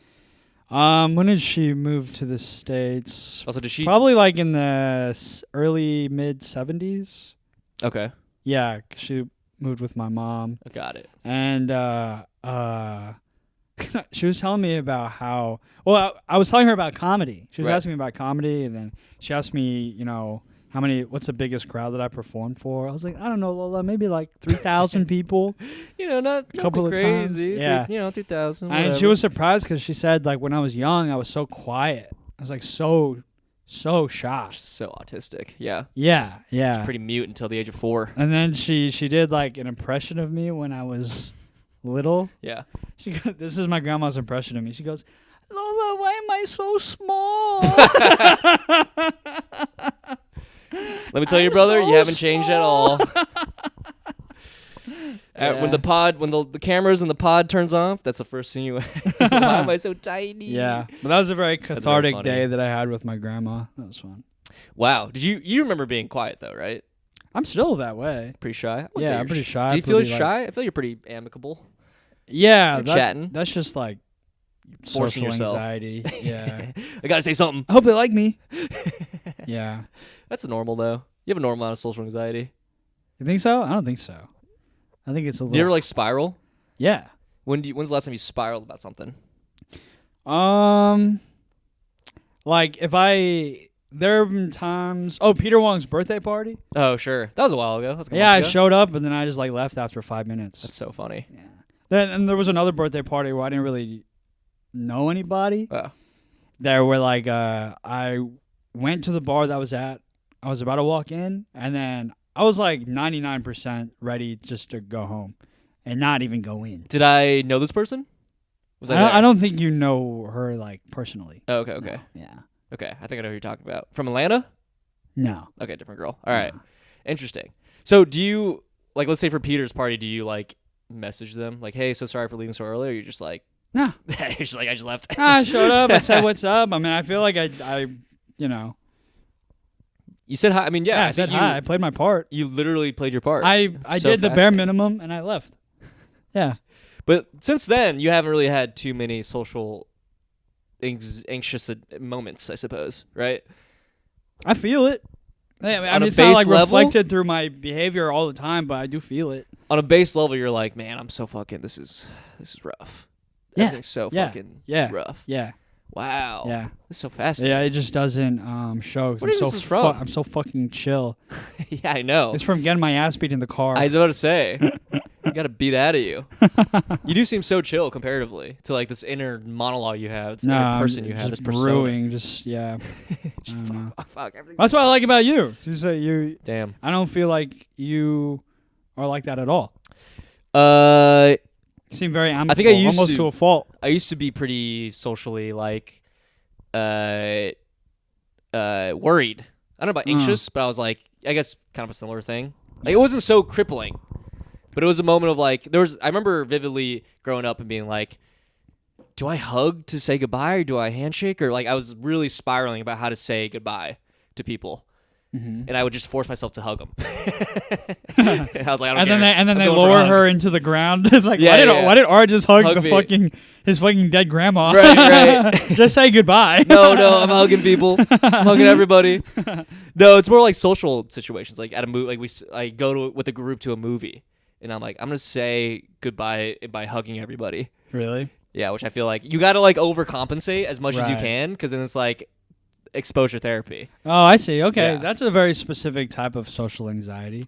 When did she move to the States? Also, did she probably like in the early mid 70s? Okay. Yeah, she moved with my mom. I got it. And she was telling me about how... Well, I was telling her about comedy. She was asking me about comedy, and then she asked me, what's the biggest crowd that I performed for? I was like, I don't know, Lola, maybe like 3,000 people. Not a couple of crazy. Times. Yeah. 2,000. And she was surprised because she said, like, when I was young, I was so quiet. I was like so shy. So autistic. Yeah. Yeah. Yeah. Pretty mute until the age of 4. And then she did like an impression of me when I was little. Yeah. This is my grandma's impression of me. She goes, Lola, why am I so small? Let me tell you, brother, you haven't changed at all. When the cameras and the pod turns off, that's the first thing you. Why am I so tiny? Yeah, but that was a very cathartic day that I had with my grandma. That was fun. Wow, did you remember being quiet though, right? I'm still that way. Pretty shy. Yeah, I'm pretty shy. Do you feel shy? I feel you're pretty amicable. Yeah, chatting. That's just like Forcing social yourself. Anxiety. Yeah, I gotta say something. I hope they like me. Yeah, that's normal though. You have a normal amount of social anxiety. You think so? I don't think so. I think it's a little. Do you ever like spiral? Yeah. When's the last time you spiraled about something? Like there have been times. Oh, Peter Wong's birthday party. Oh, sure. That was a while ago. I showed up and then I just like left after 5 minutes. That's so funny. Yeah. Then there was another birthday party where I didn't really know anybody. Oh. There were like I went to the bar that I was at. I was about to walk in, and then I was like 99% ready just to go home and not even go in. Did I know this person? I don't think you know her like personally. Oh, okay. No. Yeah. Okay, I think I know who you're talking about. From Atlanta? No. Okay, different girl. All right. Interesting. So do you, like, let's say for Peter's party, do you, like, message them? Like, hey, so sorry for leaving so early? Or you're just like... No. You're just like, I just left. I showed up. I said, what's up? I mean, I feel like I you know... You said hi. I mean, yeah. I said hi. I played my part. You literally played your part. I did the bare minimum, and I left. Yeah. But since then, you haven't really had too many social... anxious moments, I suppose, right? I feel it. I mean, it's not like reflected through my behavior all the time, but I do feel it. On a base level, you're like, man, I'm so fucking. This is rough. Yeah. Everything's so fucking rough. Yeah. Wow. Yeah. It's so fascinating. Yeah, it just doesn't show. Where is this from? I'm so fucking chill. Yeah, I know. It's from getting my ass beat in the car. I was about to say. You got to beat out of you. You do seem so chill comparatively to like this inner monologue you have. This inner person you have. This persona. Brewing, just yeah. Just fuck everything. That's what I like about you. You say you. Damn. I don't feel like you are like that at all. You seem very amicable. I think I used almost to a fault. I used to be pretty socially like, worried. I don't know about anxious, but I was like, I guess kind of a similar thing. Like it wasn't so crippling. But it was a moment of like, I remember vividly growing up and being like, do I hug to say goodbye or do I handshake? Or like, I was really spiraling about how to say goodbye to people. Mm-hmm. And I would just force myself to hug them. I was like, I don't care. And then they lower her into the ground. It's like, why did Art just hug his fucking dead grandma? Right. Just say goodbye. No, I'm hugging people. I'm hugging everybody. No, it's more like social situations. Like at a movie, like I go with a group to a movie. And I'm like, I'm going to say goodbye by hugging everybody. Really? Yeah, which I feel like you got to like overcompensate as much as you can because then it's like exposure therapy. Oh, I see. Okay. Yeah. That's a very specific type of social anxiety.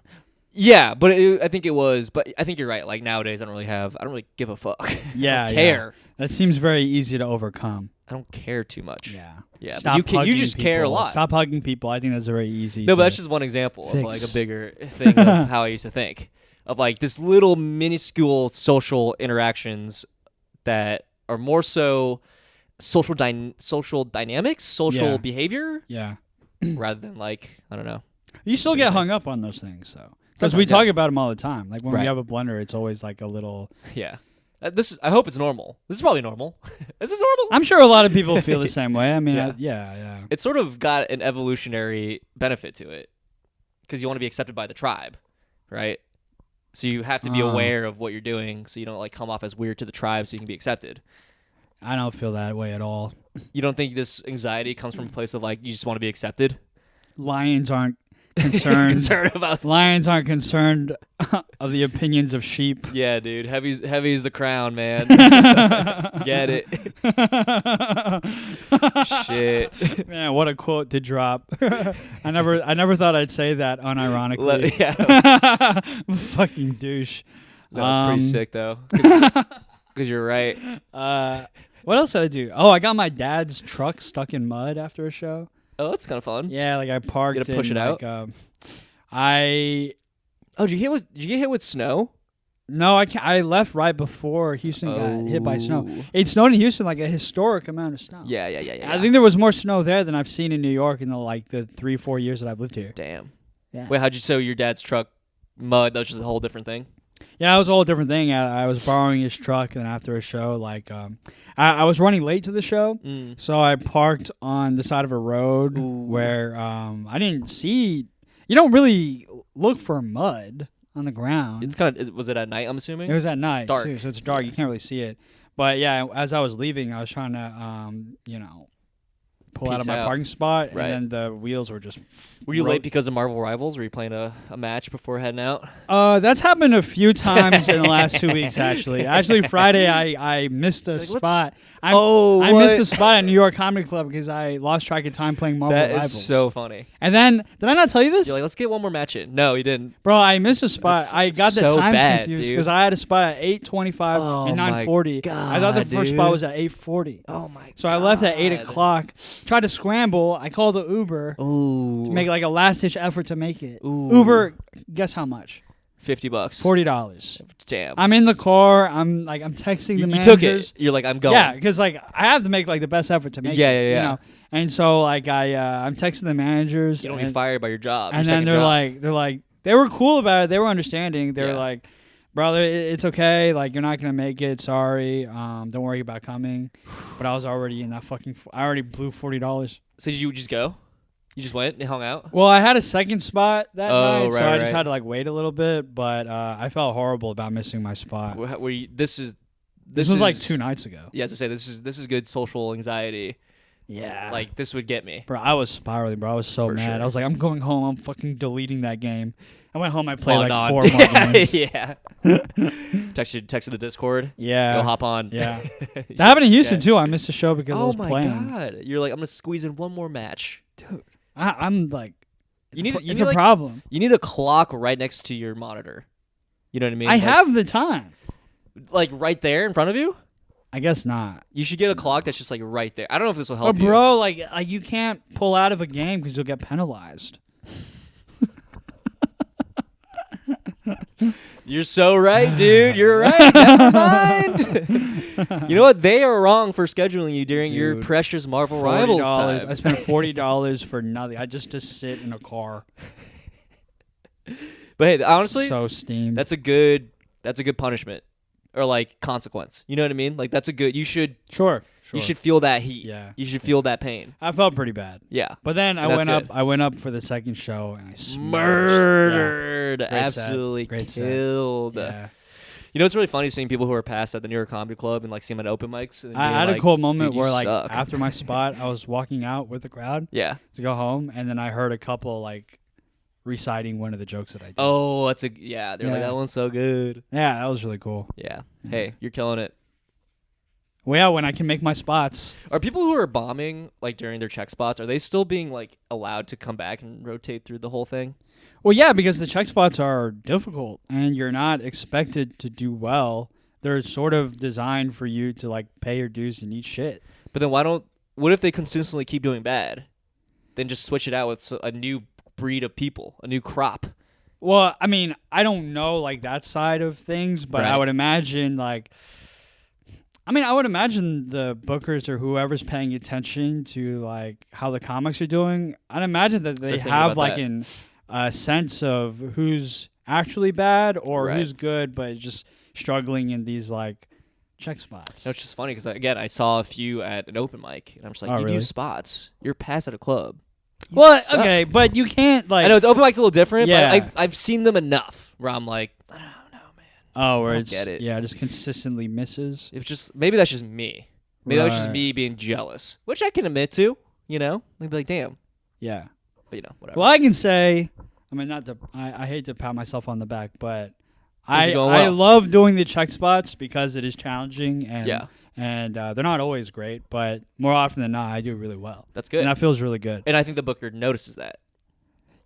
Yeah, but I think you're right. Like nowadays, I don't really give a fuck. Yeah. I don't care. Yeah. That seems very easy to overcome. I don't care too much. Yeah. Yeah. Stop you just care a lot. Stop hugging people. I think that's very easy. No, but that's just one example of like a bigger thing of how I used to think. Of like this little minuscule social interactions that are more so social dynamics, social behavior, rather than like I don't know. You still get hung up on those things though, because we talk about them all the time. Like when we have a blunder, it's always like a little. Yeah, I hope it's normal. This is probably normal. Is this normal? I'm sure a lot of people feel the same way. I mean, yeah. It's sort of got an evolutionary benefit to it because you want to be accepted by the tribe, right? So you have to be aware of what you're doing so you don't like come off as weird to the tribe so you can be accepted. I don't feel that way at all. You don't think this anxiety comes from a place of like you just want to be accepted? Lions aren't concerned. Lions aren't concerned of the opinions of sheep. Yeah, dude. Heavy's the crown, man. Get it. Shit. Man, what a quote to drop. I never thought I'd say that unironically. Fucking douche. No, it's pretty sick though. Because you're right. What else did I do? Oh, I got my dad's truck stuck in mud after a show. Oh, that's kind of fun. Yeah, like I parked. You gotta push it out. Oh, did you get hit with snow? No, I can't. I left right before Houston got hit by snow. It snowed in Houston like a historic amount of snow. Yeah. I think there was more snow there than I've seen in New York in the 3-4 years that I've lived here. Damn. Yeah. Wait, so your dad's truck mud? That was just a whole different thing. Yeah, it was a whole different thing. I was borrowing his truck, and after a show, I was running late to the show, so I parked on the side of a road where I didn't see. You don't really look for mud on the ground. It's kind of. Was it at night? I'm assuming it was at night. It's dark, too, so it's dark. You can't really see it. But yeah, as I was leaving, I was trying to, pull out of my parking spot, and then the wheels were just. Were you late because of Marvel Rivals? Were you playing a match before heading out? That's happened a few times in the last 2 weeks, actually. Actually, Friday I missed a spot. I missed a spot at New York Comedy Club because I lost track of time playing Marvel Rivals. That is so funny. And then, did I not tell you this? You're like, let's get one more match in. No, you didn't. Bro, I missed a spot. I got the so times bad, confused dude. because I had a spot at 8:25 and 9:40. I thought the first spot was at 8:40. Oh my god. So I left at 8 o'clock. Tried to scramble. I called the Uber to make like a last ditch effort to make it. Uber, guess how much? $50. $40. Damn. I'm in the car. I'm texting the managers. You took it. You're like, I'm going. Yeah, because I have to make like the best effort to make it. Yeah. You know? And so I'm texting the managers. You don't get fired by your job. And then they were cool about it. They were understanding. They were like, brother, it's okay. Like, you're not gonna make it. Sorry. Don't worry about coming. But I was already in that I already blew $40. So did you just go? You just went and hung out? Well, I had a second spot that night, so I just right. had to wait a little bit. But I felt horrible about missing my spot. This was like 2 nights ago. Yeah, I was gonna say this is good social anxiety. Yeah, like this would get me. Bro, I was spiraling, bro. I was so mad. Sure. I was like, I'm going home. I'm fucking deleting that game. I went home. I played 4 more games. Yeah. Texted the Discord. Yeah. Go hop on. Yeah. That happened in Houston too. I missed a show because I was playing. Oh my god! You're like, I'm gonna squeeze in one more match, dude. I'm like, it's a like, problem. You need a clock right next to your monitor. You know what I mean? I have the time. Like right there in front of you? I guess not. You should get a clock that's just like right there. I don't know if this will help you. But bro, like you can't pull out of a game because you'll get penalized. You're so right, dude. You're right. Never mind. You know what? They are wrong for scheduling you during your precious Marvel Rivals time. I spent $40 for nothing. I just to sit in a car. But hey, honestly, so steamed. That's a good punishment or like consequence. You know what I mean? Like that's a good. You should sure. You should feel that heat. Yeah. You should feel that pain. I felt pretty bad. Yeah. But then I went up for the second show and I murdered. Yeah. Absolutely killed. Yeah. You know, it's really funny seeing people who are passed at the New York Comedy Club and like seeing them at open mics. And I had a cool moment where like suck. after my spot, I was walking out with the crowd. Yeah. To go home, and then I heard a couple like reciting one of the jokes that I did. Oh, they're like, that one's so good. Yeah, that was really cool. Yeah. Hey, you're killing it. Well, yeah, when I can make my spots. Are people who are bombing like during their check spots, are they still being like allowed to come back and rotate through the whole thing? Well, yeah, because the check spots are difficult and you're not expected to do well. They're sort of designed for you to like pay your dues and eat shit. But then what if they consistently keep doing bad? Then just switch it out with a new breed of people, a new crop. Well, I mean, I don't know like that side of things, but I would imagine I would imagine the bookers or whoever's paying attention to like how the comics are doing. I'd imagine that they have like a sense of who's actually bad or who's good, but just struggling in these like check spots. No, it's just funny because again, I saw a few at an open mic, and I'm just like, you do spots. You're past at a club. Well, okay, but you can't like. I know it's open mic's a little different. Yeah, but I've seen them enough where I'm like, I don't know, man. Oh, where it's get it. Yeah, just consistently misses. It's just maybe that's just me. Maybe that's just me being jealous, which I can admit to. You know, I'd be like, damn. Yeah. But whatever. Well, I can say, I hate to pat myself on the back, but I love doing the check spots because it is challenging and they're not always great, but more often than not, I do really well. That's good. And that feels really good. And I think the booker notices that.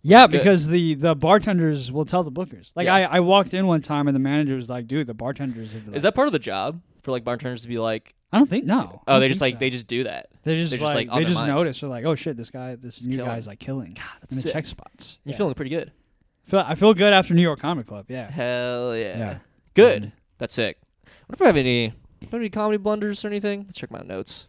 Yeah, because the bartenders will tell the bookers. Like I walked in one time and the manager was like, "Dude, the bartenders." Is that part of the job for like bartenders to be like? I don't think no. Oh, they just like they just do that. They just notice. They're like, "Oh shit, this new guy's like killing." God, that's in the sick. check spots. You're feeling pretty good. I feel good after New York Comedy Club. Yeah. Hell yeah. Good. That's sick. What if I have any comedy blunders or anything? Let's check my notes.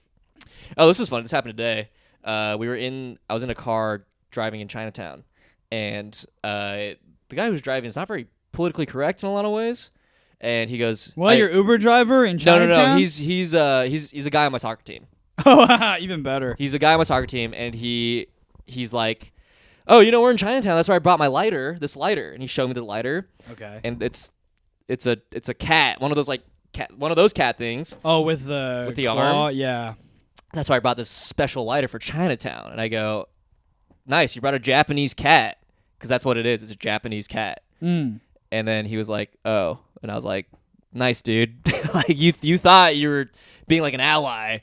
Oh, this is fun. This happened today. I was in a car driving in Chinatown, and the guy who's driving is not very politically correct in a lot of ways. And he goes, "Well, your Uber driver in Chinatown?" No. He's a guy on my soccer team. Oh, even better. He's a guy on my soccer team, and he's like, "Oh, we're in Chinatown. That's where I brought my lighter. This lighter." And he showed me the lighter. Okay. And it's a cat, one of those cat things. Oh, with the claw, arm. Yeah. That's why I brought this special lighter for Chinatown. And I go, "Nice, you brought a Japanese cat," because that's what it is. It's a Japanese cat. Mm. And then he was like, "Oh," and I was like, "Nice, dude. Like you thought you were being like an ally,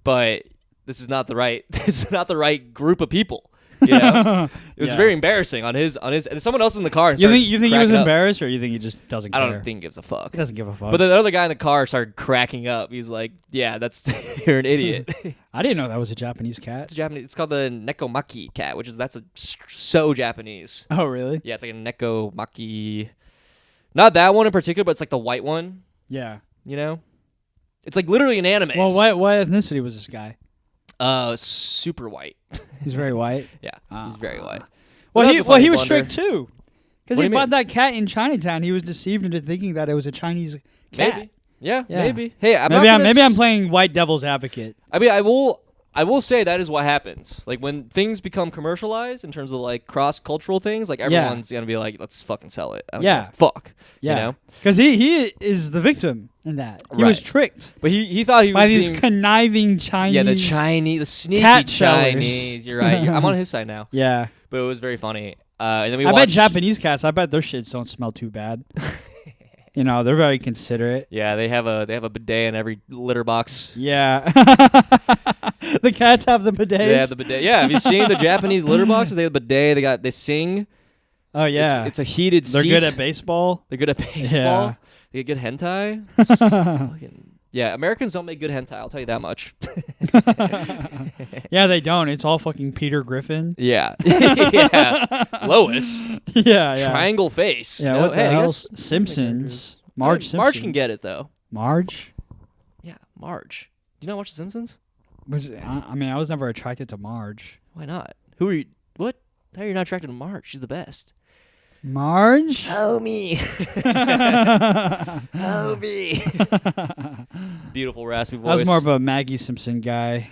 but this is not the right group of people." It was very embarrassing on his and someone else in the car. You think he was embarrassed, or you think he just doesn't care? I don't think he gives a fuck. He doesn't give a fuck. But the other guy in the car started cracking up. He's like, "Yeah, that's you're an idiot." I didn't know that was a Japanese cat. It's Japanese. It's called the nekomaki cat, that's so Japanese. Oh, really? Yeah, it's like a nekomaki. Not that one in particular, but it's like the white one. Yeah. It's like literally an anime. Well, what ethnicity was this guy? Super white. He's very white. Yeah, he's very white. Well, he was Blunder. tricked too, because he bought that cat in Chinatown. He was deceived into thinking that it was a Chinese cat. Maybe. Yeah, maybe. Hey, maybe I'm playing white devil's advocate. I mean, I will say that is what happens. Like when things become commercialized in terms of like cross-cultural things, like everyone's gonna be like, "Let's fucking sell it." Fuck. Yeah. Because he is the victim in that. He was tricked. But he thought he was by these conniving Chinese. Yeah, the sneaky cat Chinese. You're right. I'm on his side now. Yeah. But it was very funny. And then I bet Japanese cats. I bet their shits don't smell too bad. They're very considerate. Yeah, they have a bidet in every litter box. Yeah. The cats have the bidets. They have the bidet. Yeah, have you seen the Japanese litter boxes? They have a bidet. They sing. Oh yeah. It's a heated seat. They're good at baseball. They're good at baseball. Yeah. They get good hentai. Yeah, Americans don't make good hentai. I'll tell you that much. Yeah, they don't. It's all fucking Peter Griffin. Yeah. Yeah. Lois. Yeah. Triangle face. Yeah. What the hell? Simpsons. Marge Simpson. Marge can get it though. Marge? Yeah, Marge. Do you not watch The Simpsons? I was never attracted to Marge. Why not? Who are you? What? How are you not attracted to Marge? She's the best. Marge? Homie. Homie. Beautiful raspy voice. I was more of a Maggie Simpson guy.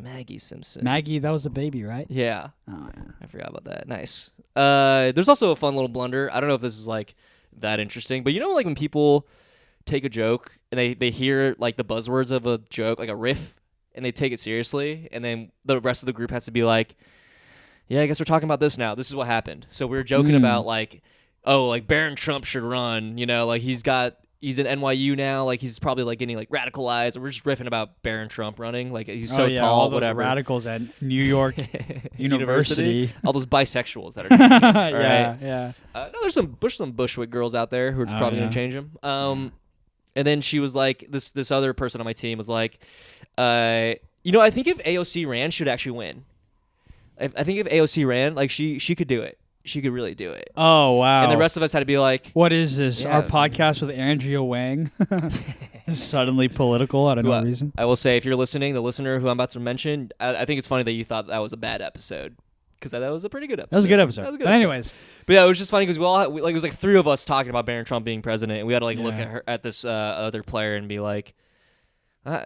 Maggie Simpson. Maggie, that was the baby, right? Yeah. Oh, yeah. I forgot about that. Nice. There's also a fun little blunder. I don't know if this is like that interesting, but like when people take a joke and they hear like the buzzwords of a joke, like a riff, and they take it seriously, and then the rest of the group has to be like, "Yeah, I guess we're talking about this now. This is what happened." So we were joking about like, "Oh, like Barron Trump should run. Like he's at NYU now. Like he's probably like getting like radicalized." And we're just riffing about Barron Trump running. Like he's so tall, all those whatever. Radicals at New York University. All those bisexuals that are changing him, all right? Yeah. No, there's some Bushwick girls out there who are probably gonna change him. And then she was like, this other person on my team was like, I think if AOC ran, she'd actually win. I think if AOC ran, like she could do it. She could really do it. Oh, wow. And the rest of us had to be like, "What is this? Our podcast with Andrea Wang?" Suddenly political out of no reason. I will say, if you're listening, the listener who I'm about to mention, I think it's funny that you thought that was a bad episode, because that was a pretty good episode. That was a good episode. But anyways. But yeah, it was just funny because it was like three of us talking about Barron Trump being president, and we had to like look at this other player and be like,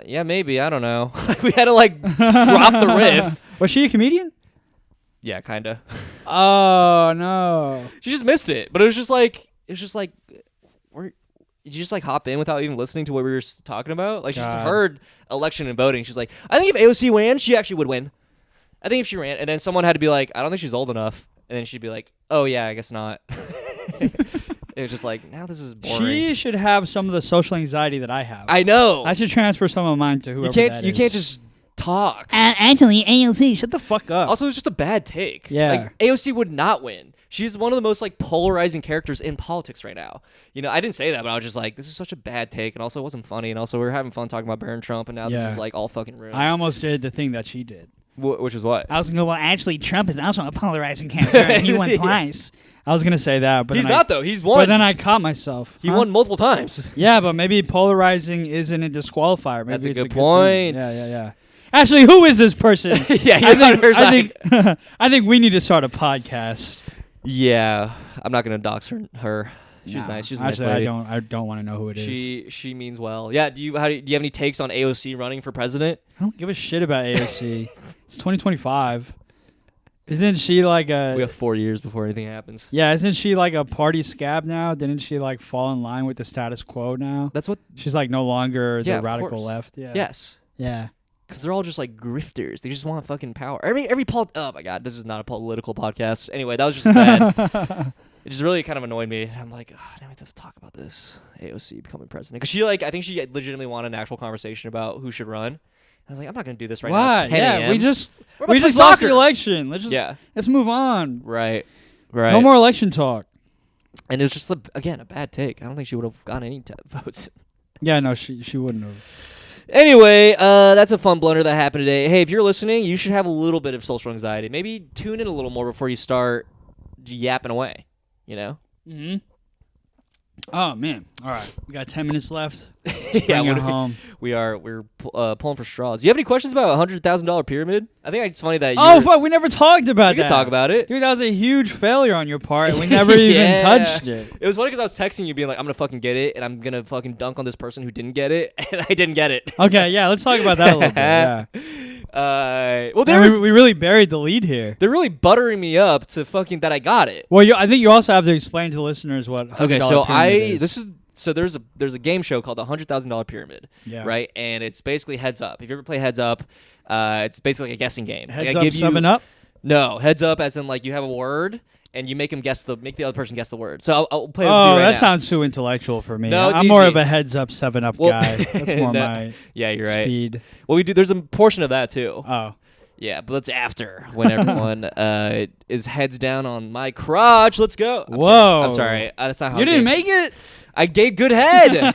yeah, maybe, I don't know. We had to like drop the riff. Was she a comedian? Yeah, kinda. Oh no. She just missed it, but it was just like you just like hop in without even listening to what we were talking about. Like she just heard election and voting. She's like, "I think if AOC ran, she actually would win. I think if she ran," and then someone had to be like, "I don't think she's old enough," and then she'd be like, "Oh yeah, I guess not." It was just like, now this is boring. She should have some of the social anxiety that I have. I know. I should transfer some of mine to whoever that is. You can't just talk. Actually, AOC, shut the fuck up. Also, it's just a bad take. Yeah. Like, AOC would not win. She's one of the most like polarizing characters in politics right now. I didn't say that, but I was just like, this is such a bad take, and also it wasn't funny, and also we were having fun talking about Barron Trump, and now this is like all fucking ruined. I almost did the thing that she did. Which is what? I was gonna go, well, actually, Trump is also a polarizing character, and he won twice. I was gonna say that, but he's not though. He's won. But then I caught myself. He won multiple times. Yeah, but maybe polarizing isn't a disqualifier. Maybe That's a it's good point. Yeah. Actually, who is this person? Yeah, I think we need to start a podcast. Yeah, I'm not gonna dox her. She's nice. She's a nice lady. I don't want to know who it is. She means well. Yeah. Do you have any takes on AOC running for president? I don't give a shit about AOC. It's 2025. Isn't she like a? We have 4 years before anything happens. Yeah, isn't she like a party scab now? Didn't she like fall in line with the status quo now? That's what she's like. No longer the radical left. Yeah. Yes. Yeah. Because they're all just like grifters. They just want fucking power. Oh my god, this is not a political podcast. Anyway, that was just bad. It just really kind of annoyed me. I'm like, oh, damn, we have to talk about this. AOC becoming president. Because I think she legitimately wanted an actual conversation about who should run. I was like, I'm not going to do this right now at 10 a.m. Yeah, we just lost the election. Let's move on. Right. No more election talk. And it was just, again, a bad take. I don't think she would have gotten any votes. Yeah, no, she wouldn't have. Anyway, that's a fun blunder that happened today. Hey, if you're listening, you should have a little bit of social anxiety. Maybe tune in a little more before you start yapping away. You know? Mm-hmm. Oh, man. All right. We got 10 minutes left. Yeah, we're home. We're pulling for straws. Do you have any questions about $100,000 pyramid? I think it's funny that fuck. We never talked about that. We can talk about it. Dude, that was a huge failure on your part. We never even touched it. It was funny because I was texting you being like, I'm going to fucking get it, and I'm going to fucking dunk on this person who didn't get it, and I didn't get it. Okay, yeah. Let's talk about that a little bit. Yeah. We really buried the lead here. They're really buttering me up to fucking that I got it. Well, I think you also have to explain to the listeners what $100 is. There's a game show called the $100,000 Pyramid, right? And it's basically Heads Up. If you ever play Heads Up, it's basically like a guessing game. Heads Up, 7-Up? No, Heads Up as in like you have a word and you make the other person guess the word. So I'll play it with you right now. That sounds too intellectual for me. No, I'm more of a Heads Up, 7-Up guy. That's more my you're right. Speed. Well, there's a portion of that too. Oh. Yeah, but that's after when everyone is heads down on my crotch. Let's go. Whoa. I'm sorry. That's not how you didn't make it? I gave good head.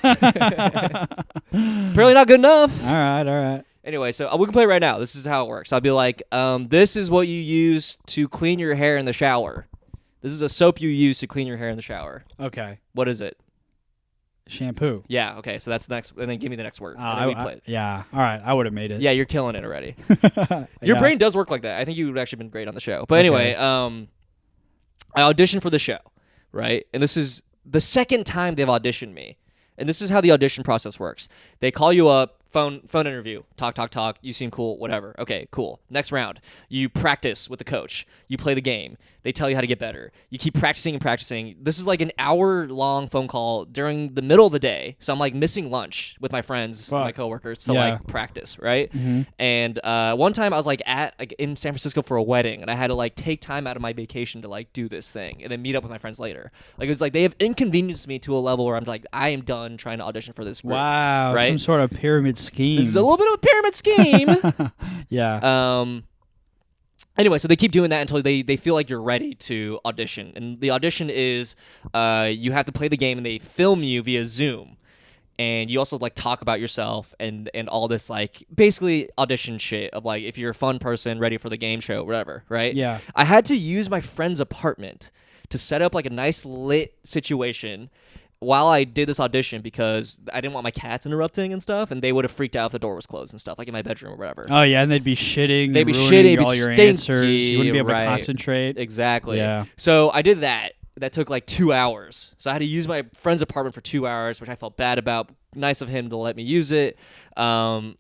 Apparently not good enough. All right. Anyway, so we can play right now. This is how it works. I'll be like, this is what you use to clean your hair in the shower. This is a soap you use to clean your hair in the shower. Okay. What is it? Shampoo. Yeah, okay, so that's the next, and then give me the next word. Yeah, all right, I would have made it. Yeah, you're killing it already. Your brain does work like that. I think you would actually been great on the show. But anyway, I auditioned for the show, right? And this is the second time they've auditioned me. And this is how the audition process works. They call you up, phone interview, talk, you seem cool, whatever. Okay, cool. Next round, you practice with the coach. You play the game. They tell you how to get better. You keep practicing and practicing. This is like an hour-long phone call during the middle of the day. So I'm like missing lunch with my friends, my coworkers, to like practice, right? Mm-hmm. And one time I was like in San Francisco for a wedding, and I had to like take time out of my vacation to like do this thing, and then meet up with my friends later. Like it's like they have inconvenienced me to a level where I'm like, I am done trying to audition for this group. Wow, right? Some sort of pyramid scheme. This is a little bit of a pyramid scheme. Yeah. Anyway, so they keep doing that until they feel like you're ready to audition. And the audition is you have to play the game, and they film you via Zoom. And you also like talk about yourself and all this like basically audition shit of like if you're a fun person ready for the game show, whatever, right? Yeah. I had to use my friend's apartment to set up like a nice lit situation while I did this audition because I didn't want my cats interrupting and stuff, and they would have freaked out if the door was closed and stuff, like in my bedroom or whatever. Oh yeah, and they'd be shitting. They'd be shitting, all your answers. You wouldn't be able to concentrate. Exactly. Yeah. So I did that. That took like 2 hours. So I had to use my friend's apartment for 2 hours, which I felt bad about. Nice of him to let me use it. And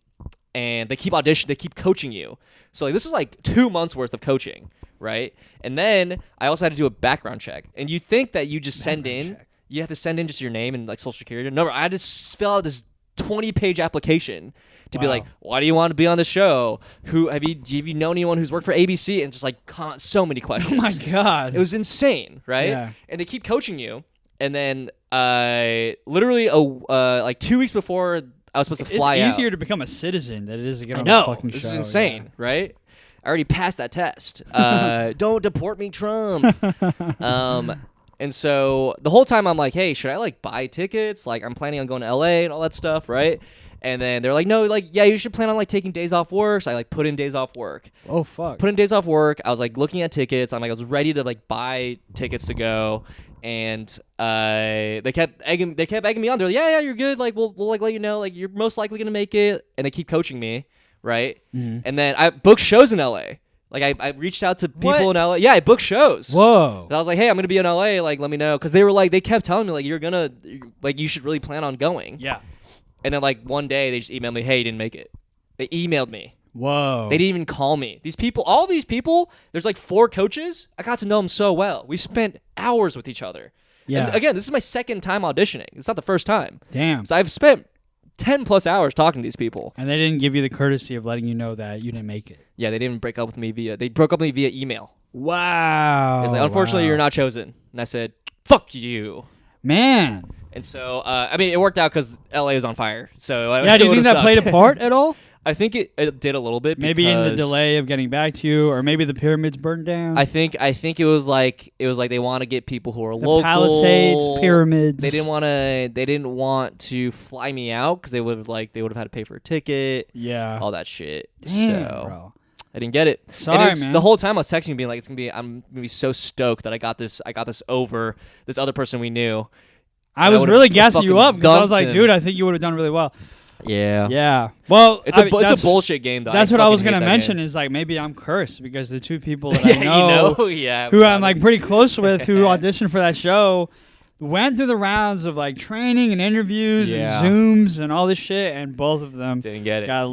they keep they keep coaching you. So like this is like 2 months worth of coaching, right? And then I also had to do a background check. And you think that you just send in. You have to send in just your name and like social security number. I had to fill out this 20-page application to be like, why do you want to be on the show? Have you known anyone who's worked for ABC? And just like so many questions. Oh my God. It was insane, right? Yeah. And they keep coaching you. And then literally like 2 weeks before I was supposed to fly out. It's easier to become a citizen than it is to get on a fucking show. This is insane, right? I already passed that test. Don't deport me, Trump. And so the whole time I'm like, hey, should I like buy tickets? Like I'm planning on going to LA and all that stuff, right? And then they're like, no, like, yeah, you should plan on like taking days off work. So I like put in days off work. Oh, fuck. Put in days off work. I was like looking at tickets. I was ready to like buy tickets to go. And they kept egging me on. They're like, yeah, you're good. Like we'll like let you know, like you're most likely gonna make it. And they keep coaching me, right? Mm-hmm. And then I booked shows in LA. Like I reached out to people in LA. Yeah, I booked shows. Whoa. I was like, hey, I'm gonna be in LA. Like, let me know, because they were like, they kept telling me like, you should really plan on going. Yeah. And then like one day they just emailed me, hey, you didn't make it. They emailed me. Whoa. They didn't even call me. All these people, there's like 4 coaches. I got to know them so well. We spent hours with each other. Yeah. And again, this is my second time auditioning. It's not the first time. Damn. So I've spent 10 plus hours talking to these people. And they didn't give you the courtesy of letting you know that you didn't make it. Yeah, they didn't break up with me they broke up with me via email. Wow. It's like, unfortunately, you're not chosen. And I said, fuck you. Man. And so, I mean, it worked out because LA is on fire. So yeah, do you think that played a part at all? I think it did a little bit. Maybe in the delay of getting back to you, or maybe the pyramids burned down. I think it was like they want to get people who are the local. Palisades, pyramids. They didn't want to fly me out because they would have had to pay for a ticket. Yeah, all that shit. Damn, so bro. I didn't get it. Sorry, man. The whole time I was texting, being like, I'm gonna be so stoked that I got this over this other person we knew. I was really gassing you up because I was like, dude, I think you would have done really well. Yeah. Yeah. Well, it's a bullshit game, though. That's what I was going to mention is like maybe I'm cursed because the 2 people that I know, who I'm like pretty close with who auditioned for that show went through the rounds of like training and interviews and Zooms and all this shit, and both of them didn't get it. Got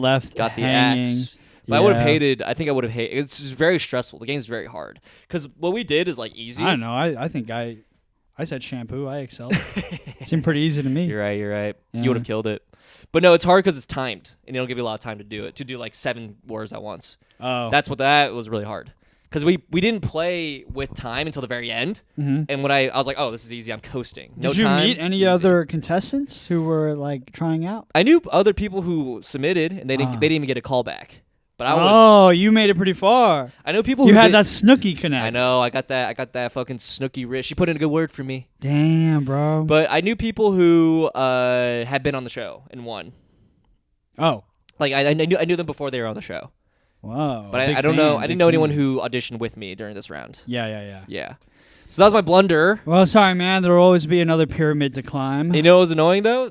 the hanging. Axe. But I would have hated. I think I would have hated. It's just very stressful. The game's very hard because what we did is like easy. I don't know. I think I said shampoo. I excelled. Seemed pretty easy to me. You're right. Yeah. You would have killed it. But no, it's hard because it's timed, and they don't give you a lot of time to do it. To do like 7 words at once. Oh, that was really hard. Because we didn't play with time until the very end, and when I was like, oh, this is easy. I'm coasting. Did you meet any other contestants who were like trying out? I knew other people who submitted, and they didn't even get a call back. But you made it pretty far. I know people who had that Snooki connect. I know. I got that fucking Snooki wrist. She put in a good word for me. Damn, bro. But I knew people who had been on the show and won. Oh, like I knew them before they were on the show. Wow. But I don't know. I didn't know anyone who auditioned with me during this round. Yeah. So that was my blunder. Well, sorry, man. There will always be another pyramid to climb. You know what was annoying though?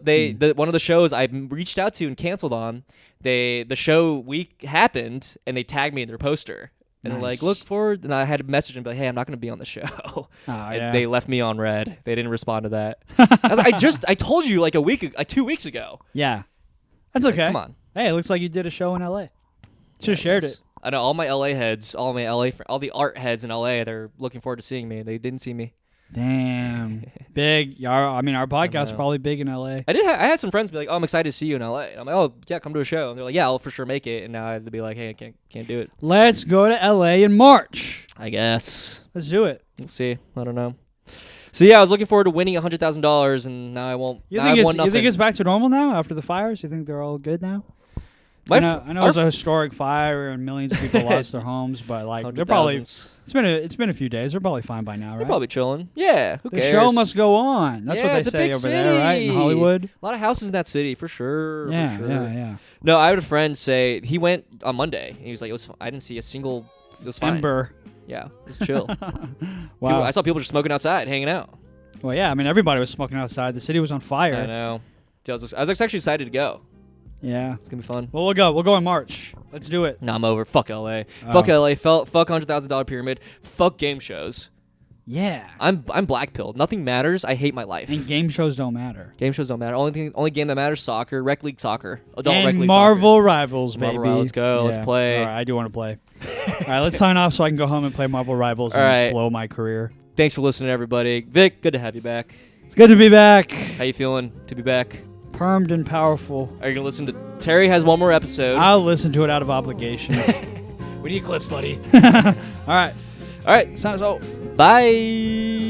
One of the shows I reached out to and canceled on. The show week happened and they tagged me in their poster. And they're like, look forward. And I had a message and be like, hey, I'm not going to be on the show. And they left me on red. They didn't respond to that. I was like, I told you like 2 weeks ago. Yeah. That's okay. Come on. Hey, it looks like you did a show in LA. Should have shared it. I know all my LA heads, all the art heads in LA, they're looking forward to seeing me. They didn't see me. Damn. Big. Our podcast is probably big in LA. I had some friends be like, oh, I'm excited to see you in LA. And I'm like, oh, yeah, come to a show. And they're like, yeah, I'll for sure make it. And now I have to be like, hey, I can't do it. Let's go to LA in March. I guess. Let's do it. We'll see. I don't know. So, yeah, I was looking forward to winning $100,000, and now I won't. You think it's back to normal now after the fires? You think they're all good now? I know it was a historic fire and millions of people lost their homes, but like they're probably it's been a few days. They're probably fine by now, right? They're probably chilling. Yeah, who cares? The show must go on. That's what they say over there, right? In Hollywood. A lot of houses in that city, for sure. Yeah, for sure. Yeah. No, I had a friend say he went on Monday. And he was like, I didn't see a single. It was fine. Ember. Yeah, it's chill. Wow. I saw people just smoking outside, hanging out. Well, yeah. I mean, everybody was smoking outside. The city was on fire. I know. I was actually excited to go. Yeah. It's going to be fun. Well, we'll go. We'll go in March. Let's do it. Nah, I'm over. Fuck LA. Fuck LA. Fuck $100,000 pyramid. Fuck game shows. Yeah. I'm black-pilled. Nothing matters. I hate my life. And game shows don't matter. Game shows don't matter. Only game that matters, soccer, rec league soccer. Adult and rec league Marvel soccer. Rivals, baby. Marvel Rivals, go. Yeah. Let's play. All right, I do want to play. All right, let's sign off so I can go home and play Marvel Rivals and blow my career. Thanks for listening, everybody. Vic, good to have you back. It's good to be back. How you feeling to be back? Permed and powerful. Are you going to listen to... Terry has one more episode. I'll listen to it out of obligation. We need clips, buddy. All right. All right. Sign us off. Bye.